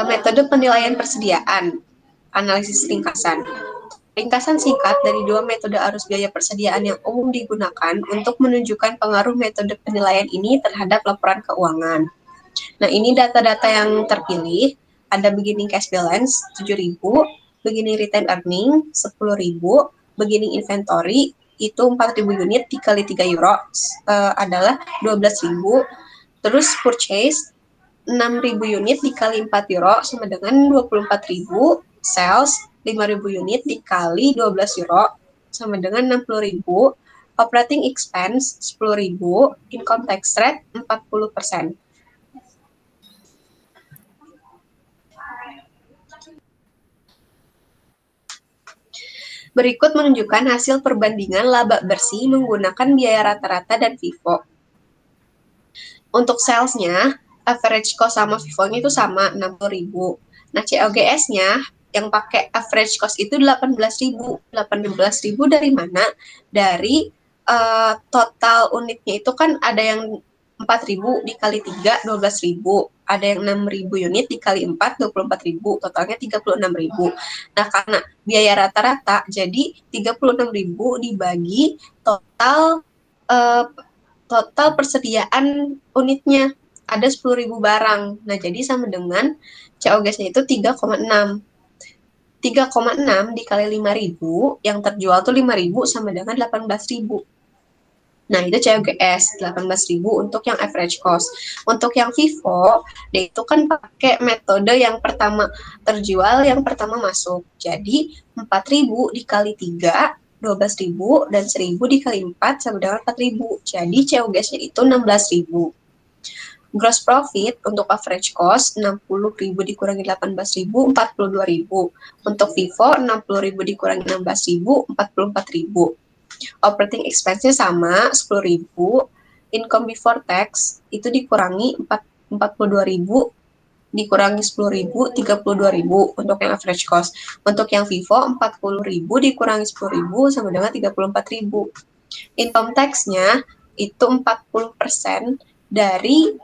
metode penilaian persediaan, analisis ringkasan. Ringkasan singkat dari dua metode arus biaya persediaan yang umum digunakan untuk menunjukkan pengaruh metode penilaian ini terhadap laporan keuangan. Nah, ini data-data yang terpilih, ada beginning cash balance 7.000, beginning retained earning 10.000, beginning inventory itu 4.000 unit dikali 3 euro adalah 12.000. Terus purchase 6.000 unit dikali 4 euro sama dengan 24.000. Sales 5.000 unit dikali 12 euro sama dengan 60.000. Operating expense 10.000. Income tax rate 40%. Berikut menunjukkan hasil perbandingan laba bersih menggunakan biaya rata-rata dan FIFO. Untuk salesnya, average cost sama FIFO-nya itu sama, 60.000. Nah, COGS-nya yang pakai average cost itu 18.000. 18.000 dari mana? Dari total unitnya itu kan ada yang 4.000 dikali 3, 12.000. Ada yang 6.000 unit dikali 4, 24.000. Totalnya 36.000. Nah, karena biaya rata-rata, jadi 36.000 dibagi total persediaan unitnya. Ada 10.000 barang. Nah, jadi sama dengan COGS-nya itu 3,6. 3,6 dikali 5.000, yang terjual tuh 5.000 sama dengan 18.000. Nah, itu COGS 18.000 untuk yang average cost. Untuk yang FIFO, dia itu kan pakai metode yang pertama terjual, yang pertama masuk. Jadi, 4.000 dikali 3, 12.000, dan 1.000 dikali 4 sama dengan 4.000. Jadi, COGS-nya itu 16.000. Gross profit untuk average cost 60.000 dikurangi 18.000, 42.000. Untuk FIFO 60.000 dikurangi 16.000, 44.000. Operating expense-nya sama, 10.000. Income before tax itu dikurangi 42.000, dikurangi 10.000, 32.000 untuk yang average cost. Untuk yang FIFO 40.000 dikurangi 10.000 sama dengan 34.000. Income tax-nya itu 40% dari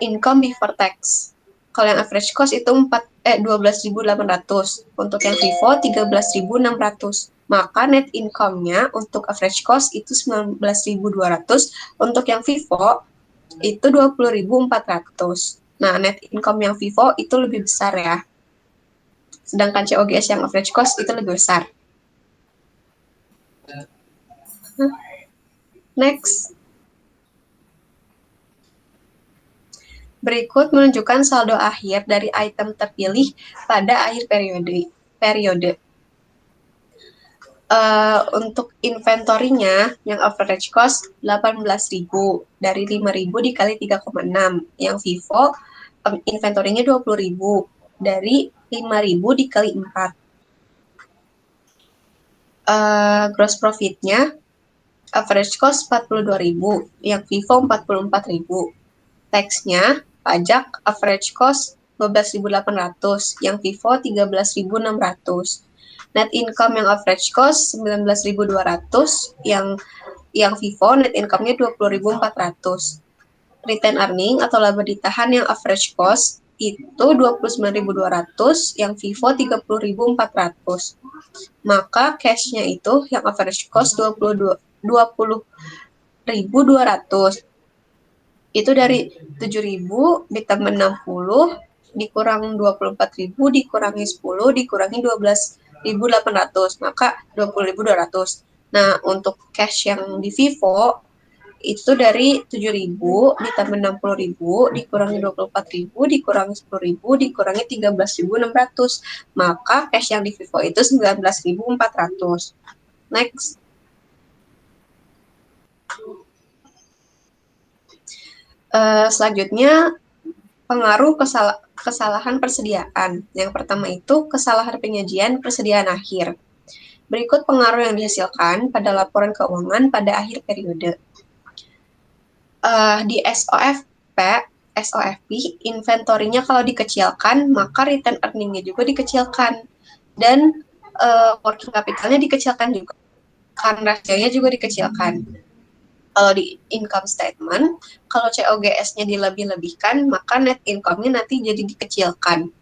income before tax. Kalau yang average cost itu 12.800. Untuk yang FIFO 13.600. Maka net income-nya untuk average cost itu 19.200. Untuk yang FIFO itu 20.400. Nah, net income yang FIFO itu lebih besar ya. Sedangkan COGS yang average cost itu lebih besar. Next. Berikut menunjukkan saldo akhir dari item terpilih pada akhir periode. Untuk inventorinya yang average cost 18.000 dari 5.000 dikali 3,6. Yang FIFO inventorinya 20.000 dari 5.000 dikali 4. Gross profitnya average cost 42.000, yang FIFO 44.000. Tax-nya pajak average cost 12.800, yang FIFO 13.600. Net income yang average cost 19.200, yang FIFO net income-nya 20.400. Retain earning atau laba ditahan yang average cost itu 29.200, yang FIFO 30.400. Maka cash-nya itu yang average cost 20.200. Itu dari 7.000 ditambah 60 dikurang 24.000 dikurangi 10 dikurangi 12.800, maka 20.200. Nah, untuk cash yang di FIFO itu dari 7.000 ditambah 60.000 dikurangi 24.000 dikurangi 10.000 dikurangi 13.600. Maka cash yang di FIFO itu 19.400. Next. Selanjutnya, pengaruh kesalahan persediaan. Yang pertama itu kesalahan penyajian persediaan akhir. Berikut pengaruh yang dihasilkan pada laporan keuangan pada akhir periode. Di SOFP, inventorinya kalau dikecilkan, maka return earning-nya juga dikecilkan. Dan working capital-nya dikecilkan juga. Current ratio-nya juga dikecilkan. Kalau di income statement, kalau COGS-nya dilebih-lebihkan, maka net income-nya nanti jadi dikecilkan.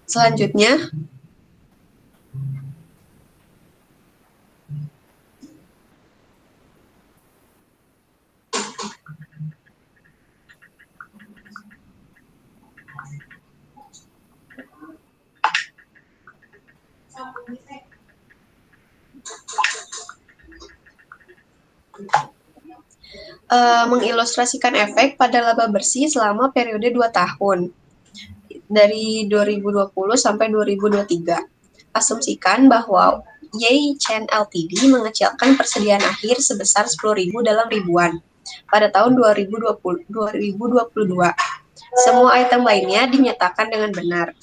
Selanjutnya, Mengilustrasikan efek pada laba bersih selama periode 2 tahun dari 2020 sampai 2023. Asumsikan bahwa Ye Chen Ltd mengecilkan persediaan akhir sebesar 10.000 dalam ribuan pada tahun 2022. Semua item lainnya dinyatakan dengan benar.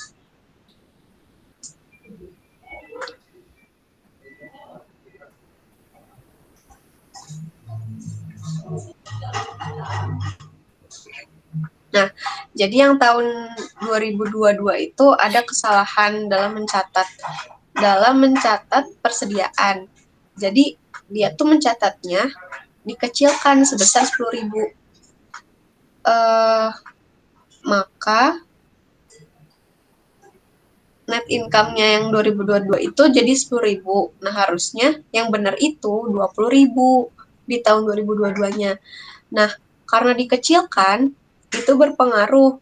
Nah, jadi yang tahun 2022 itu ada kesalahan dalam mencatat persediaan. Jadi dia tuh mencatatnya dikecilkan sebesar 10.000. Maka net income-nya yang 2022 itu jadi 10.000. Nah, harusnya yang benar itu 20.000 di tahun 2022-nya. Nah, karena dikecilkan, itu berpengaruh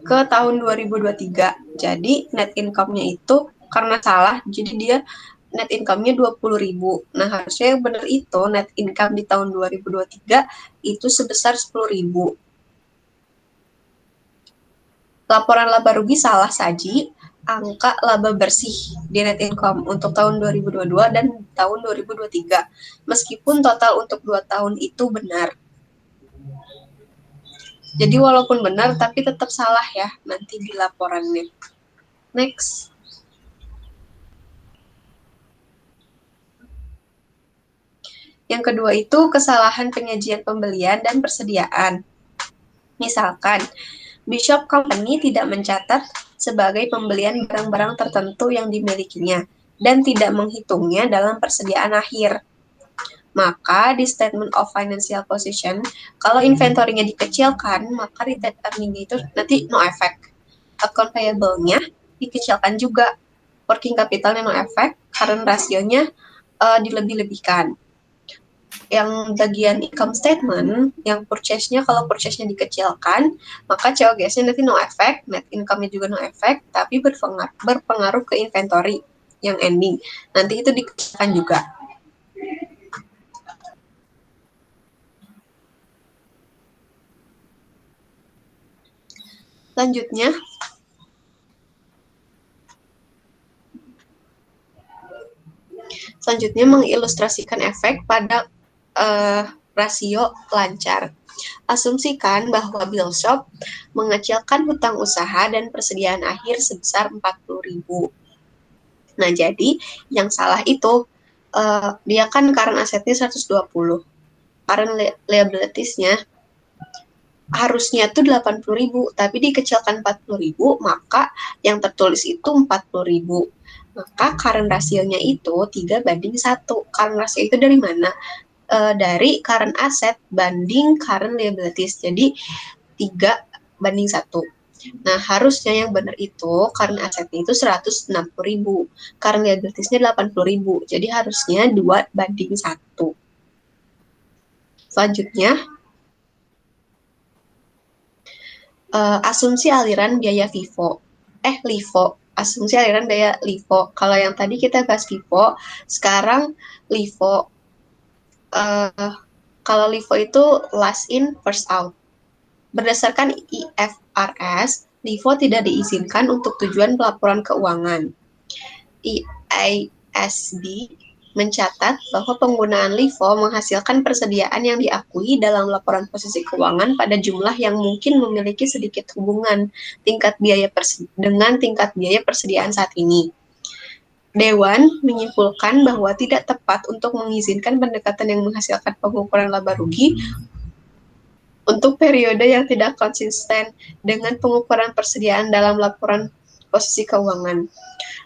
ke tahun 2023. Jadi, net income-nya itu karena salah, jadi dia net income-nya 20.000. Nah, harusnya yang benar itu net income di tahun 2023 itu sebesar 10.000. Laporan laba rugi salah saji angka laba bersih di net income untuk tahun 2022 dan tahun 2023. Meskipun total untuk 2 tahun itu benar. Jadi walaupun benar tapi tetap salah ya nanti di laporannya. Next. Yang kedua itu kesalahan penyajian pembelian dan persediaan. Misalkan, Bishop Company tidak mencatat sebagai pembelian barang-barang tertentu yang dimilikinya dan tidak menghitungnya dalam persediaan akhir. Maka di statement of financial position, kalau inventory-nya dikecilkan, maka retained earning-nya itu nanti no effect. Account payable-nya dikecilkan juga. Working capital-nya no effect, current ratio-nya dilebih-lebihkan. Yang bagian income statement, yang purchase-nya, kalau purchase-nya dikecilkan, maka COGS-nya nanti no effect, net income-nya juga no effect, tapi berpengaruh ke inventory yang ending. Nanti itu dikecilkan juga. Selanjutnya mengilustrasikan efek pada rasio lancar. Asumsikan bahwa Bill Shop mengecilkan hutang usaha dan persediaan akhir sebesar 40.000. Nah, jadi yang salah itu dia kan current assetnya 120. Current liabilities-nya harusnya tuh 80.000, tapi dikecilkan 40.000, maka yang tertulis itu 40.000. Maka current rasionya itu 3:1. Current rasio itu dari mana? Dari current asset banding current liabilities. Jadi 3:1. Nah, harusnya yang benar itu current assetnya itu 160.000. Current liabilities-nya 80.000. Jadi harusnya 2:1. Selanjutnya, asumsi aliran biaya LIFO. Asumsi aliran biaya LIFO. Kalau yang tadi kita bahas FIFO, sekarang LIFO. Kalau LIFO itu last in, first out. Berdasarkan IFRS, LIFO tidak diizinkan untuk tujuan pelaporan keuangan. IASB mencatat bahwa penggunaan LIFO menghasilkan persediaan yang diakui dalam laporan posisi keuangan pada jumlah yang mungkin memiliki sedikit hubungan dengan tingkat biaya persediaan saat ini. Dewan menyimpulkan bahwa tidak tepat untuk mengizinkan pendekatan yang menghasilkan pengukuran laba rugi untuk periode yang tidak konsisten dengan pengukuran persediaan dalam laporan posisi keuangan.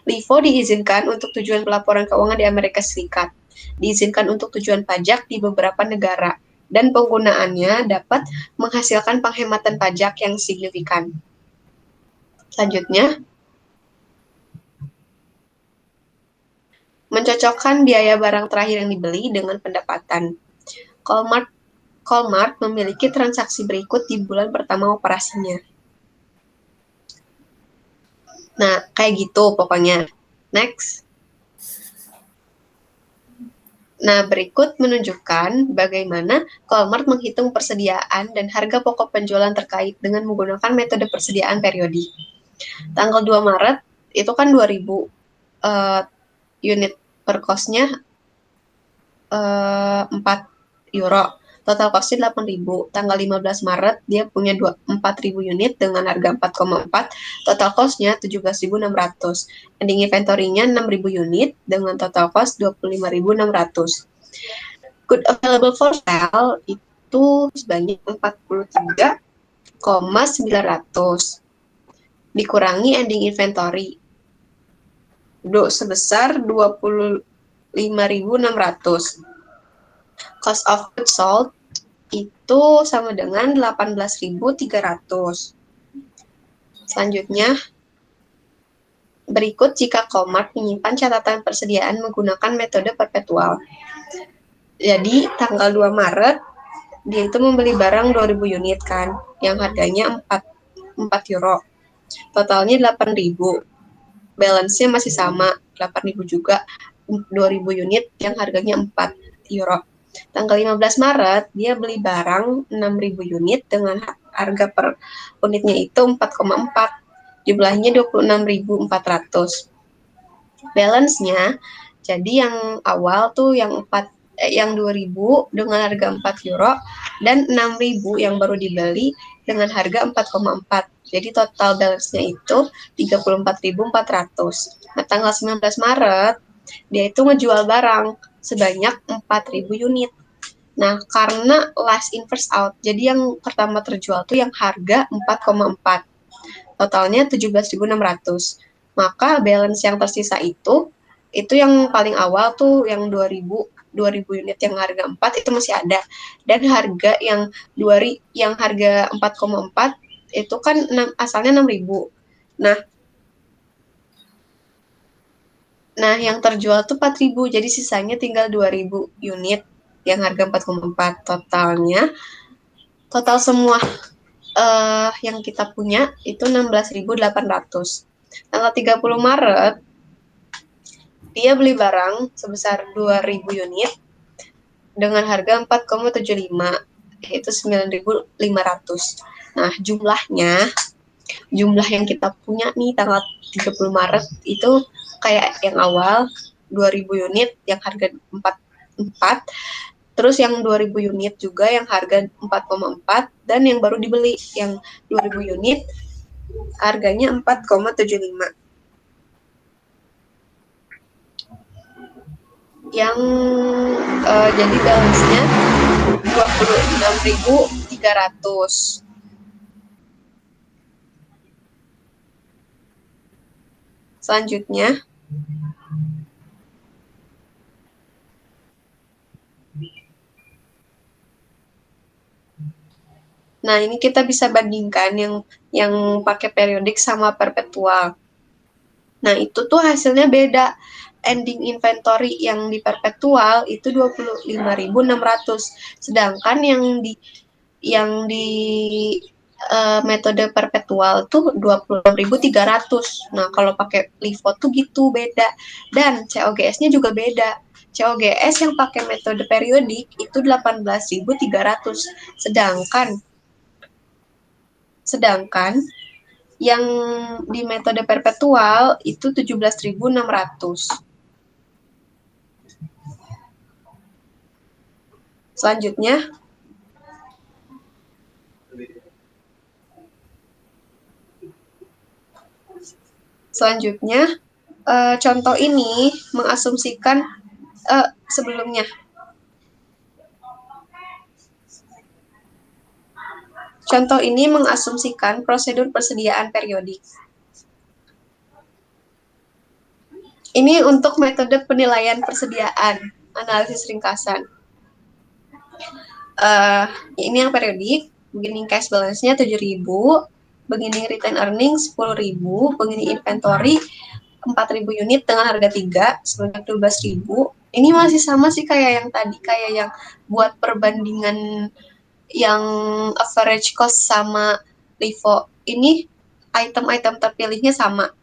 LIFO diizinkan untuk tujuan pelaporan keuangan di Amerika Serikat, diizinkan untuk tujuan pajak di beberapa negara, dan penggunaannya dapat menghasilkan penghematan pajak yang signifikan. Selanjutnya, mencocokkan biaya barang terakhir yang dibeli dengan pendapatan. Colmart memiliki transaksi berikut di bulan pertama operasinya. Nah, kayak gitu pokoknya. Next. Nah, berikut menunjukkan bagaimana Colmart menghitung persediaan dan harga pokok penjualan terkait dengan menggunakan metode persediaan periodik. Tanggal 2 Maret, itu kan 2000 unit per cost-nya 4 euro. Total cost-nya 8.000. Tanggal 15 Maret, dia punya 4.000 unit dengan harga 4,4. Total cost-nya 17.600. Ending inventory-nya 6.000 unit dengan total cost 25.600. Good available for sale itu sebanyak 43,900. Dikurangi ending inventory sebesar 25.600. Cost of goods sold itu sama dengan 18.300. Selanjutnya, berikut jika Colmart menyimpan catatan persediaan menggunakan metode perpetual. Jadi, tanggal 2 Maret, dia itu membeli barang 2.000 unit kan, yang harganya 4 euro. Totalnya 8.000. Balance-nya masih sama, 8.000 juga. 2.000 unit yang harganya 4 euro. Tanggal 15 Maret, dia beli barang 6.000 unit dengan harga per unitnya itu 4,4. Jumlahnya 26.400. Balance-nya, jadi yang awal tuh yang 2.000 dengan harga 4 euro dan 6.000 yang baru dibeli dengan harga 4,4. Jadi total balance-nya itu 34.400. Nah, tanggal 19 Maret, dia itu ngejual barang sebanyak 4.000 unit. Nah, karena last in first out, jadi yang pertama terjual tuh yang harga 4,4. Totalnya 17.600. Maka balance yang tersisa itu yang paling awal tuh yang 2.000 unit yang harga 4 itu masih ada. Dan harga yang harga 4,4 itu kan asalnya 6.000. Nah, yang terjual tuh 4.000, jadi sisanya tinggal 2.000 unit yang harga 4,4. Total semua yang kita punya itu 16.800. Tanggal 30 Maret, dia beli barang sebesar 2.000 unit dengan harga 4,75, yaitu 9.500. Nah, jumlah yang kita punya nih tanggal 30 Maret itu kayak yang awal 2.000 unit yang harga 4, terus yang 2.000 unit juga yang harga 4,4, dan yang baru dibeli yang 2.000 unit harganya 4,75. Yang jadi balance-nya 26.300. Selanjutnya, nah ini kita bisa bandingkan yang pakai periodik sama perpetual. Nah, itu tuh hasilnya beda. Ending inventory yang di perpetual itu 25.600, sedangkan yang di metode perpetual tuh 26.300. Nah, kalau pakai LIFO tuh gitu beda. Dan COGS-nya juga beda. COGS yang pakai metode periodik itu 18.300, sedangkan yang di metode perpetual itu 17.600. Selanjutnya, contoh ini mengasumsikan sebelumnya. Contoh ini mengasumsikan prosedur persediaan periodik. Ini untuk metode penilaian persediaan, analisis ringkasan. Ini yang periodik, beginning cash balance-nya 7.000, beginning return earnings 10.000, beginning inventory 4.000 unit dengan harga 3 sebanyak 12.000. Ini masih sama sih kayak yang tadi, kayak yang buat perbandingan yang average cost sama LIFO. Ini item-item terpilihnya sama.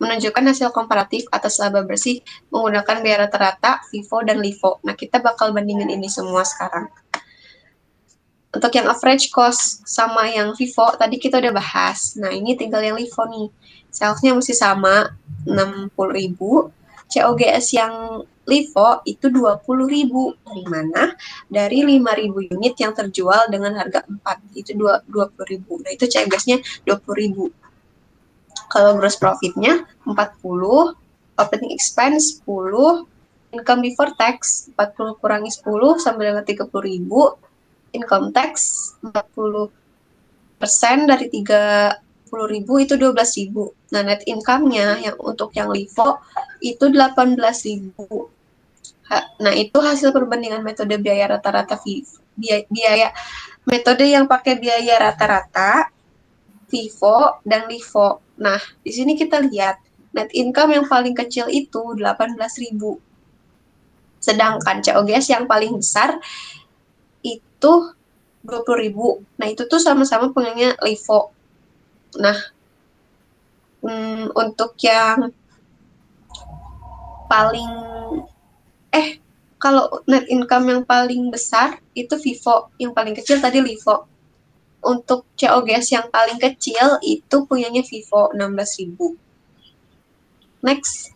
menunjukkan hasil komparatif atas laba bersih menggunakan biaya rata-rata, FIFO, dan LIFO. Nah, kita bakal bandingin ini semua sekarang. Untuk yang average cost sama yang FIFO, tadi kita udah bahas. Nah, ini tinggal yang LIFO nih. Salesnya mesti sama, 60.000. COGS yang LIFO itu 20.000. Dari mana? Dari 5.000 unit yang terjual dengan harga 4. Itu 20.000. Nah, itu COGS-nya 20.000. Kalau gross profit-nya 40, operating expense 10, income before tax 40 kurangi 10 sama dengan 30.000, income tax 40% dari 30.000 itu 12.000. Nah, net income-nya yang untuk yang LIFO itu 18.000. Nah, itu hasil perbandingan metode biaya rata-rata biaya metode yang pakai biaya rata-rata, FIFO, dan LIFO. Nah, di sini kita lihat net income yang paling kecil itu 18.000. Sedangkan COGS yang paling besar itu 20.000. Nah, itu tuh sama-sama punyanya LIFO. Nah, untuk yang paling kalau net income yang paling besar itu FIFO, yang paling kecil tadi LIFO. Untuk COGS yang paling kecil itu punyanya FIFO 16.000. Next.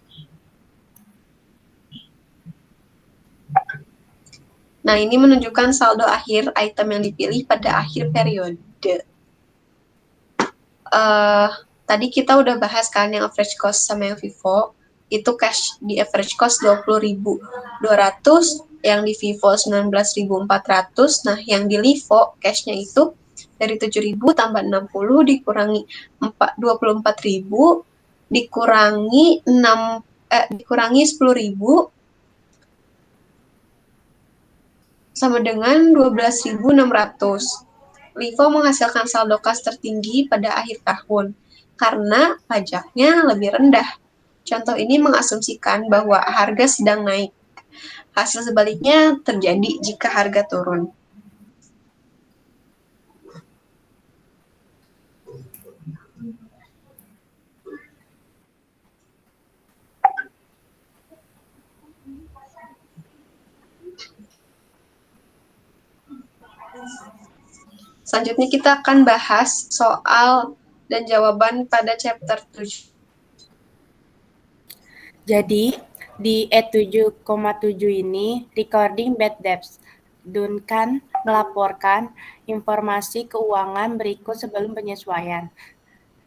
Nah, ini menunjukkan saldo akhir item yang dipilih pada akhir periode. Tadi kita udah bahas kan yang average cost sama yang FIFO. Itu cash di average cost 20.200, yang di FIFO 19.400. Nah, yang di LIFO cashnya itu dari 7.000 tambah 60 dikurangi 24.000 dikurangi 10.000 sama dengan 12.600. LIFO menghasilkan saldo kas tertinggi pada akhir tahun karena pajaknya lebih rendah. Contoh ini mengasumsikan bahwa harga sedang naik. Hasil sebaliknya terjadi jika harga turun. Selanjutnya kita akan bahas soal dan jawaban pada chapter 7. Jadi, di E7,7 ini, recording bad debts. Duncan melaporkan informasi keuangan berikut sebelum penyesuaian.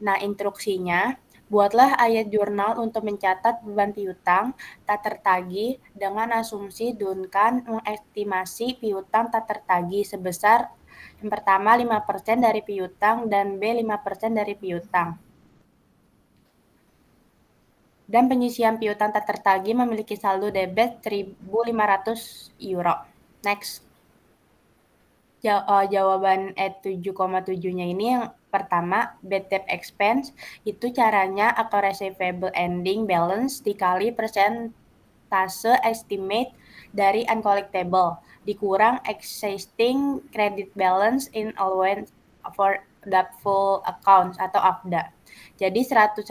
Nah, instruksinya, buatlah ayat jurnal untuk mencatat beban piutang tak tertagih dengan asumsi Duncan mengestimasi piutang tak tertagih sebesar yang pertama 5% dari piutang dan B 5% dari piutang. Dan penyisian piutang tak tertagih memiliki saldo debit 1.500 euro. Next. Jawaban E7,7-nya ini yang pertama, bad debt expense, itu caranya atau receivable ending balance dikali persentase estimate dari uncollectible, dikurang existing credit balance in allowance for doubtful accounts atau AFDA. Jadi 100.000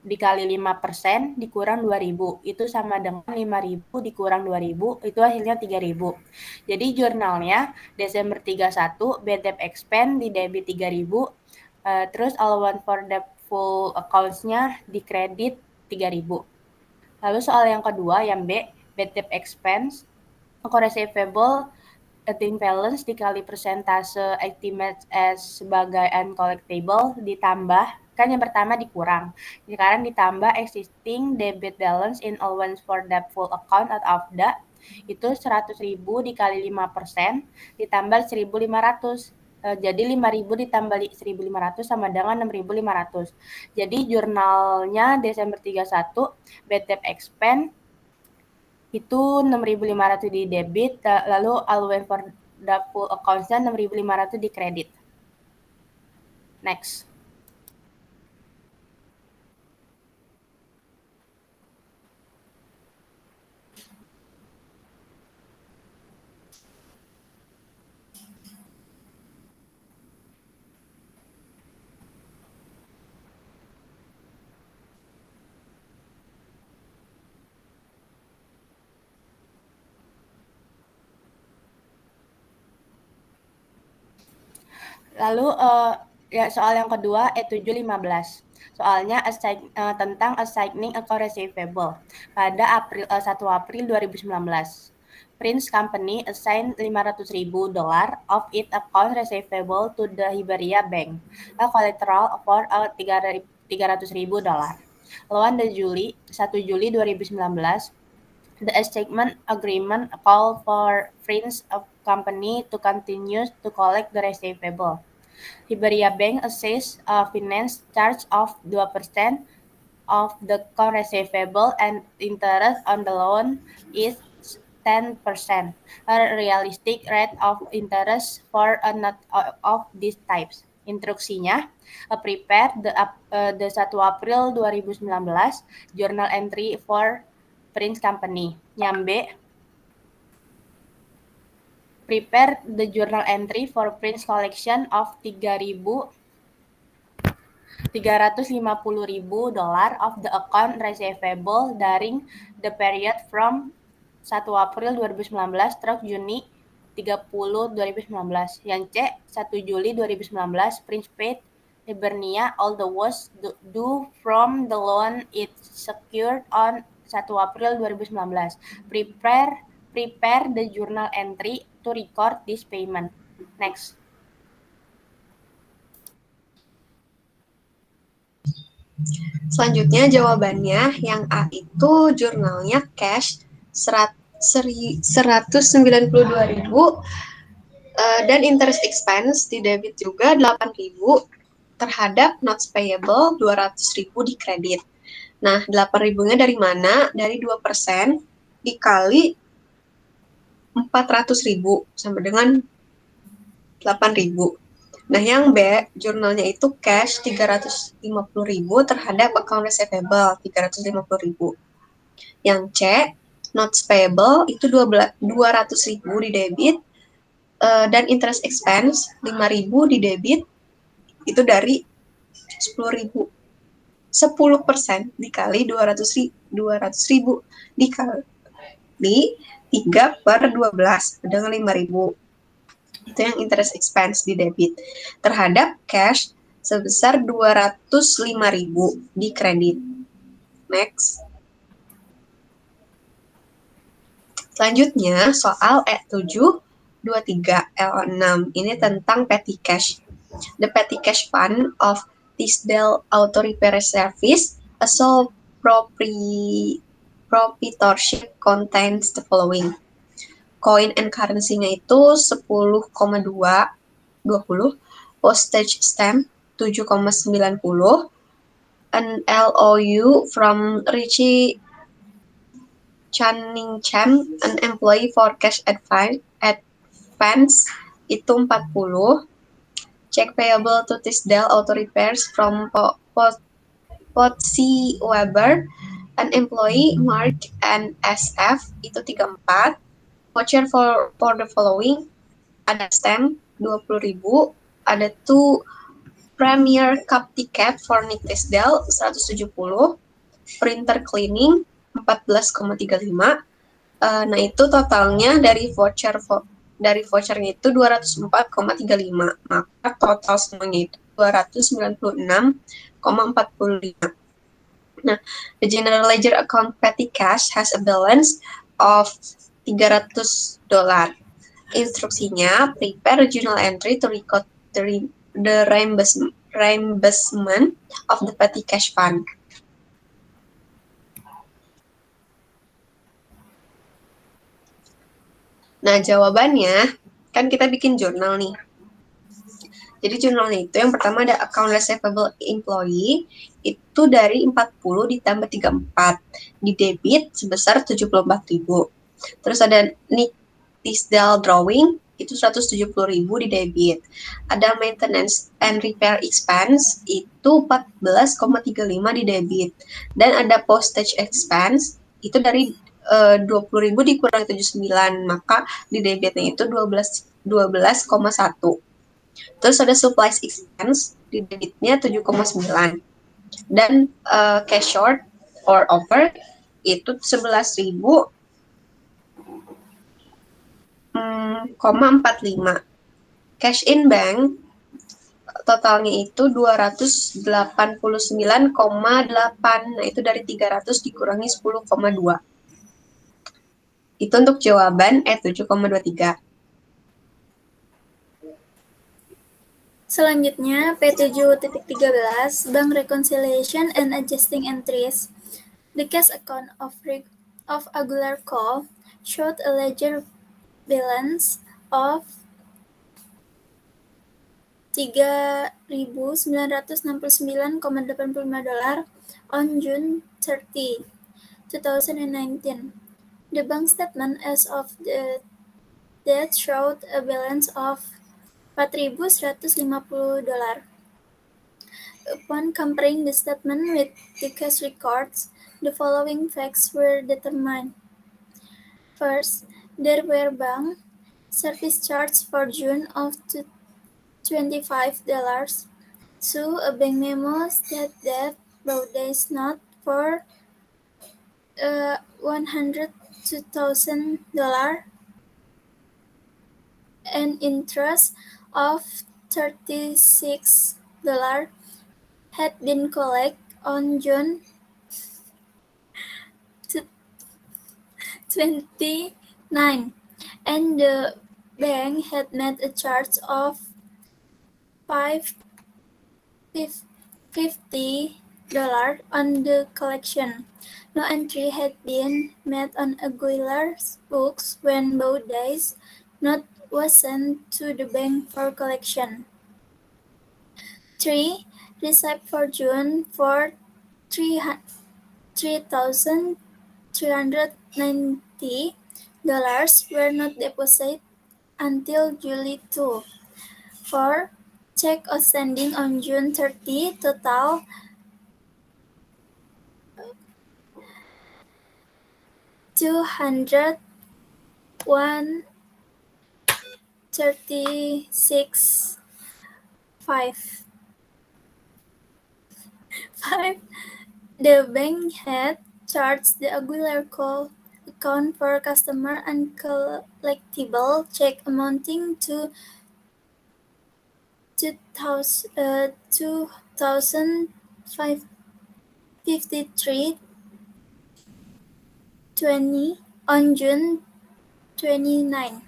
dikali 5% dikurang 2.000, itu sama dengan 5.000 dikurang 2.000, itu hasilnya 3.000. Jadi jurnalnya Desember 31, bad debt expense di debit 3.000, terus allowance for doubtful accounts-nya di kredit 3.000. Lalu soal yang kedua, yang B, bad debt expense, receivable ending balance dikali persentase estimate as sebagai uncollectible ditambah, kan yang pertama dikurang, sekarang ditambah existing debit balance in allowance for doubtful account atau AFDA, itu 100.000 dikali 5% ditambah 1.500. Jadi 5.000 ditambah 1.500 sama dengan 6.500. Jadi jurnalnya Desember 31, bad debt expense itu 6.500 di debit, lalu allowance for doubtful accounts-nya 6.500 di kredit. Next. Lalu ya soal yang kedua E715. Soalnya tentang assigning account receivable. Pada 1 April 2019, Prince Company assign $500,000 of its account receivable to the Hiberia Bank, a collateral for $300,000. Lalu the 1 Juli 2019, the statement agreement call for Prince Company to continue to collect the receivable. Hiberia Bank assess a finance charge of 2% of the account receivable and interest on the loan is 10%, a realistic rate of interest for a note of these types. Instruksinya, prepare the 1 April 2019 journal entry for Prince Company. Nyambe, prepare the journal entry for Prince collection of $350,000 of the account receivable during the period from 1 April 2019 through Juni 30 2019. Yang C, 1 Juli 2019, Prince paid Hibernia all the was due from the loan it secured on 1 April 2019. Prepare the journal entry to record this payment. Next. Selanjutnya jawabannya yang A itu jurnalnya cash 192.000 dan interest expense di debit juga 8.000 terhadap notes payable 200.000 di kredit. Nah, 8.000-nya dari mana? Dari 2% dikali 400.000 sama dengan 8.000. Nah, yang B, jurnalnya itu cash 350.000 terhadap account receivable 350.000. Yang C, notes payable itu 200.000 di debit dan interest expense 5.000 di debit itu dari 10.000. 10% dikali 200.000 dikali 3/12 dengan 5.000. Itu yang interest expense di debit terhadap cash sebesar 205.000 di kredit. Next. Selanjutnya soal E723L6. Ini tentang petty cash. The petty cash fund of Tisdale Auto Repair Service, a sole proprietorship contains the following. Coin and currency-nya itu 10,20, postage stamp 7,90, an LOU from Richie Cunningham, an employee for cash advance itu 40, check payable to Tisdale Auto Repairs from Potsi Weber, an employee Mark and SF itu 34, voucher for the following, ada stamp 20.000, ada 2 Premier Cup ticket for Nick Tisdale 170, printer cleaning 14,35. Nah, itu totalnya dari vouchernya itu 204,35. Maka total semuanya itu 296,45. Nah, the general ledger account petty cash has a balance of $300. Instruksinya, prepare a journal entry to record the reimbursement of the petty cash fund. Nah, jawabannya, kan kita bikin jurnal nih. Jadi jurnalnya itu yang pertama ada account receivable employee, itu dari 40 ditambah 34. Di debit sebesar 74.000. Terus ada Nick Tisdale drawing, itu 170.000 di debit. Ada maintenance and repair expense, itu 14,35 di debit. Dan ada postage expense, itu dari 20.000 dikurangi 79, maka di debitnya itu 12,1. Terus ada supplies expense, di debitnya 7,9. Dan cash short or over itu 11.000,45. Cash in bank totalnya itu 289,8. Nah, itu dari 300 dikurangi 10,2. Itu untuk jawaban E7,23. Selanjutnya, P7.13, Bank Reconciliation and Adjusting Entries. The cash account of Aguilar Co. showed a ledger balance of $3.969,85 on June 30, 2019. The bank statement as of the date showed a balance of $4.150. Upon comparing the statement with the cash records, the following facts were determined. First, there were bank service charges for June of $25. Two, a bank memo stated that Baude's note for $102,000 and interest of $36 had been collected on June 29, and the bank had made a charge of $50 on the collection. No entry had been made on Aguilar's books when Baude's note was sent to the bank for collection. 3. Receipt for June for $3,390 were not deposited until July 2. 4. Check outstanding on June 30 total $201.36.5. 5. The bank had charged the Aguilar Co. account for customer uncollectible check amounting to $2,553.20 on June 29.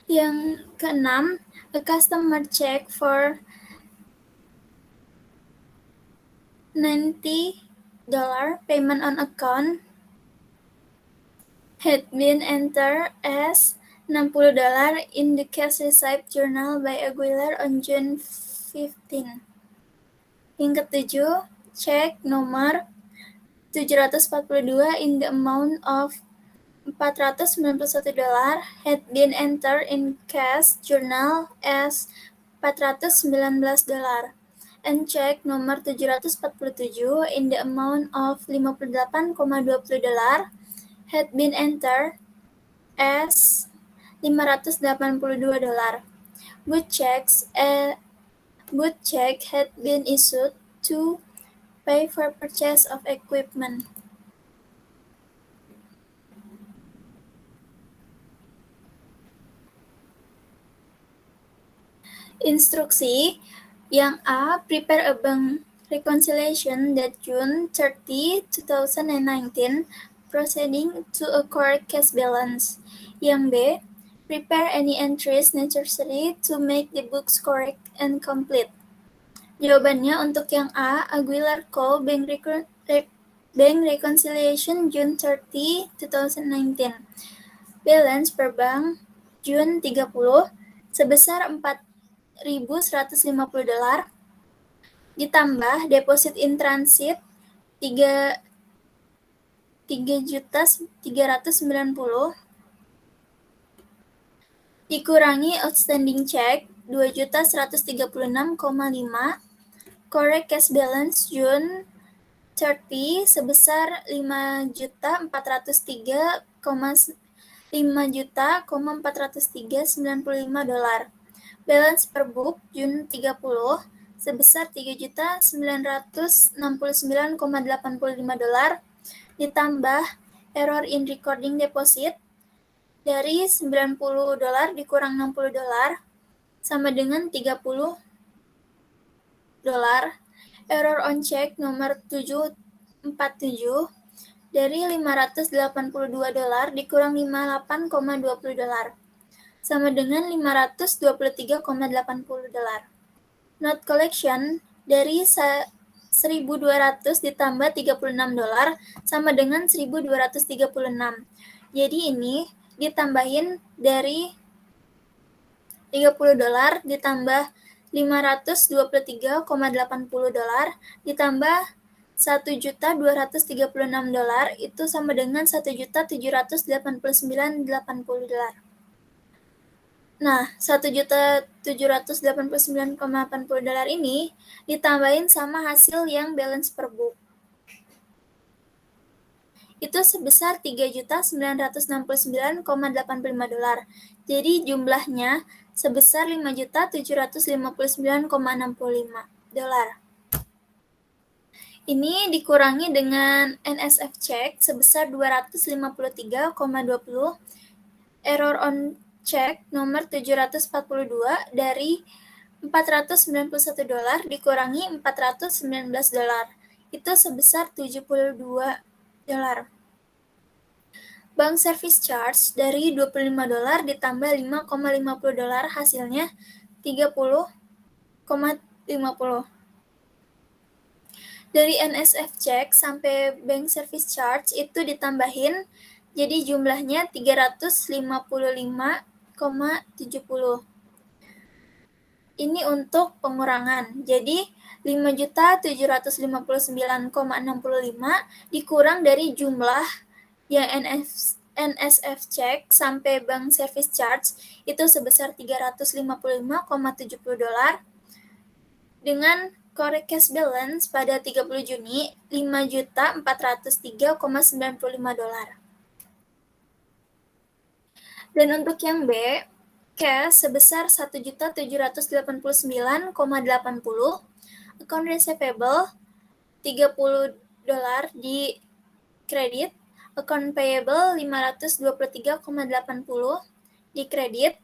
Yang keenam, a customer check for $90 payment on account had been entered as $60 in the cash receipt journal by Aguilar on June 15. Yang ketujuh, cek nomor 742 in the amount of $491 had been entered in cash journal as $419, and cek nomor 747 in the amount of $58,20 had been entered as $582. Both checks had been issued to pay for purchase of equipment. Instruksi yang A. Prepare a bank reconciliation that June 30, 2019, proceeding to a correct cash balance. Yang B. Prepare any entries necessary to make the books correct and complete. Jawabannya untuk yang A. Aguilar Co. Bank Reconciliation June 30, 2019. Balance per bank June 30 sebesar $4.150 ditambah deposit in transit $3.390 dikurangi outstanding check $2.136,500, correct cash balance June 30 sebesar $5.403,495. Balance per book June 30 sebesar $3.969,85 ditambah error in recording deposit dari $90 dikurang $60 sama dengan $30. Error on check nomor 747 dari $582 dikurang $58,20 sama dengan $523,80. Note collection dari $1.200 ditambah $36 sama dengan $1.236. Jadi ini ditambahin dari $30 ditambah $523,80 ditambah $1.236 itu sama dengan $1.789,80. Nah, $1.789,80 ini ditambahin sama hasil yang balance per book. Itu sebesar $3.969,85. Jadi jumlahnya sebesar $5.759,65. Ini dikurangi dengan NSF check sebesar 253,20, error on check nomor 742 dari $491 dikurangi $419. Itu sebesar $72. Bank service charge dari $25 ditambah $5,50 hasilnya $30,50. Dari NSF check sampai bank service charge itu ditambahin jadi jumlahnya $355,70. Ini untuk pengurangan. Jadi 5.759,65 dikurang dari jumlah yang NSF check sampai bank service charge itu sebesar $355,70 dengan correct cash balance pada 30 Juni $5.403,95. Dan untuk yang B, cash sebesar $1.789,80, account receivable $30 di kredit, account payable $523,80 di kredit.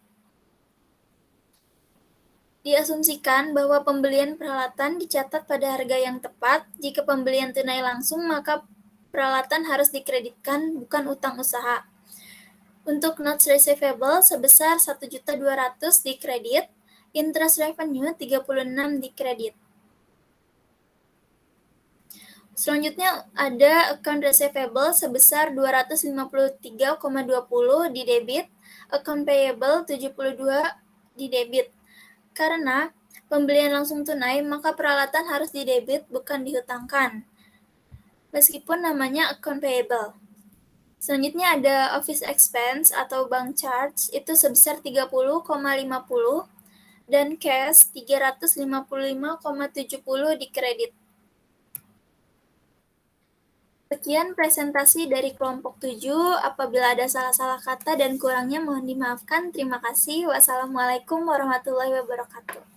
Diasumsikan bahwa pembelian peralatan dicatat pada harga yang tepat. Jika pembelian tunai langsung, maka peralatan harus dikreditkan, bukan utang usaha. Untuk notes receivable sebesar $1.200.000 di kredit, interest revenue $36 di kredit. Selanjutnya ada account receivable sebesar $253,20 di debit, account payable $72 di debit. Karena pembelian langsung tunai, maka peralatan harus didebit, bukan dihutangkan. Meskipun namanya account payable. Selanjutnya ada office expense atau bank charge, itu sebesar $30,50 dan cash $355,70 di kredit. Sekian presentasi dari kelompok 7. Apabila ada salah-salah kata dan kurangnya mohon dimaafkan. Terima kasih. Wassalamualaikum warahmatullahi wabarakatuh.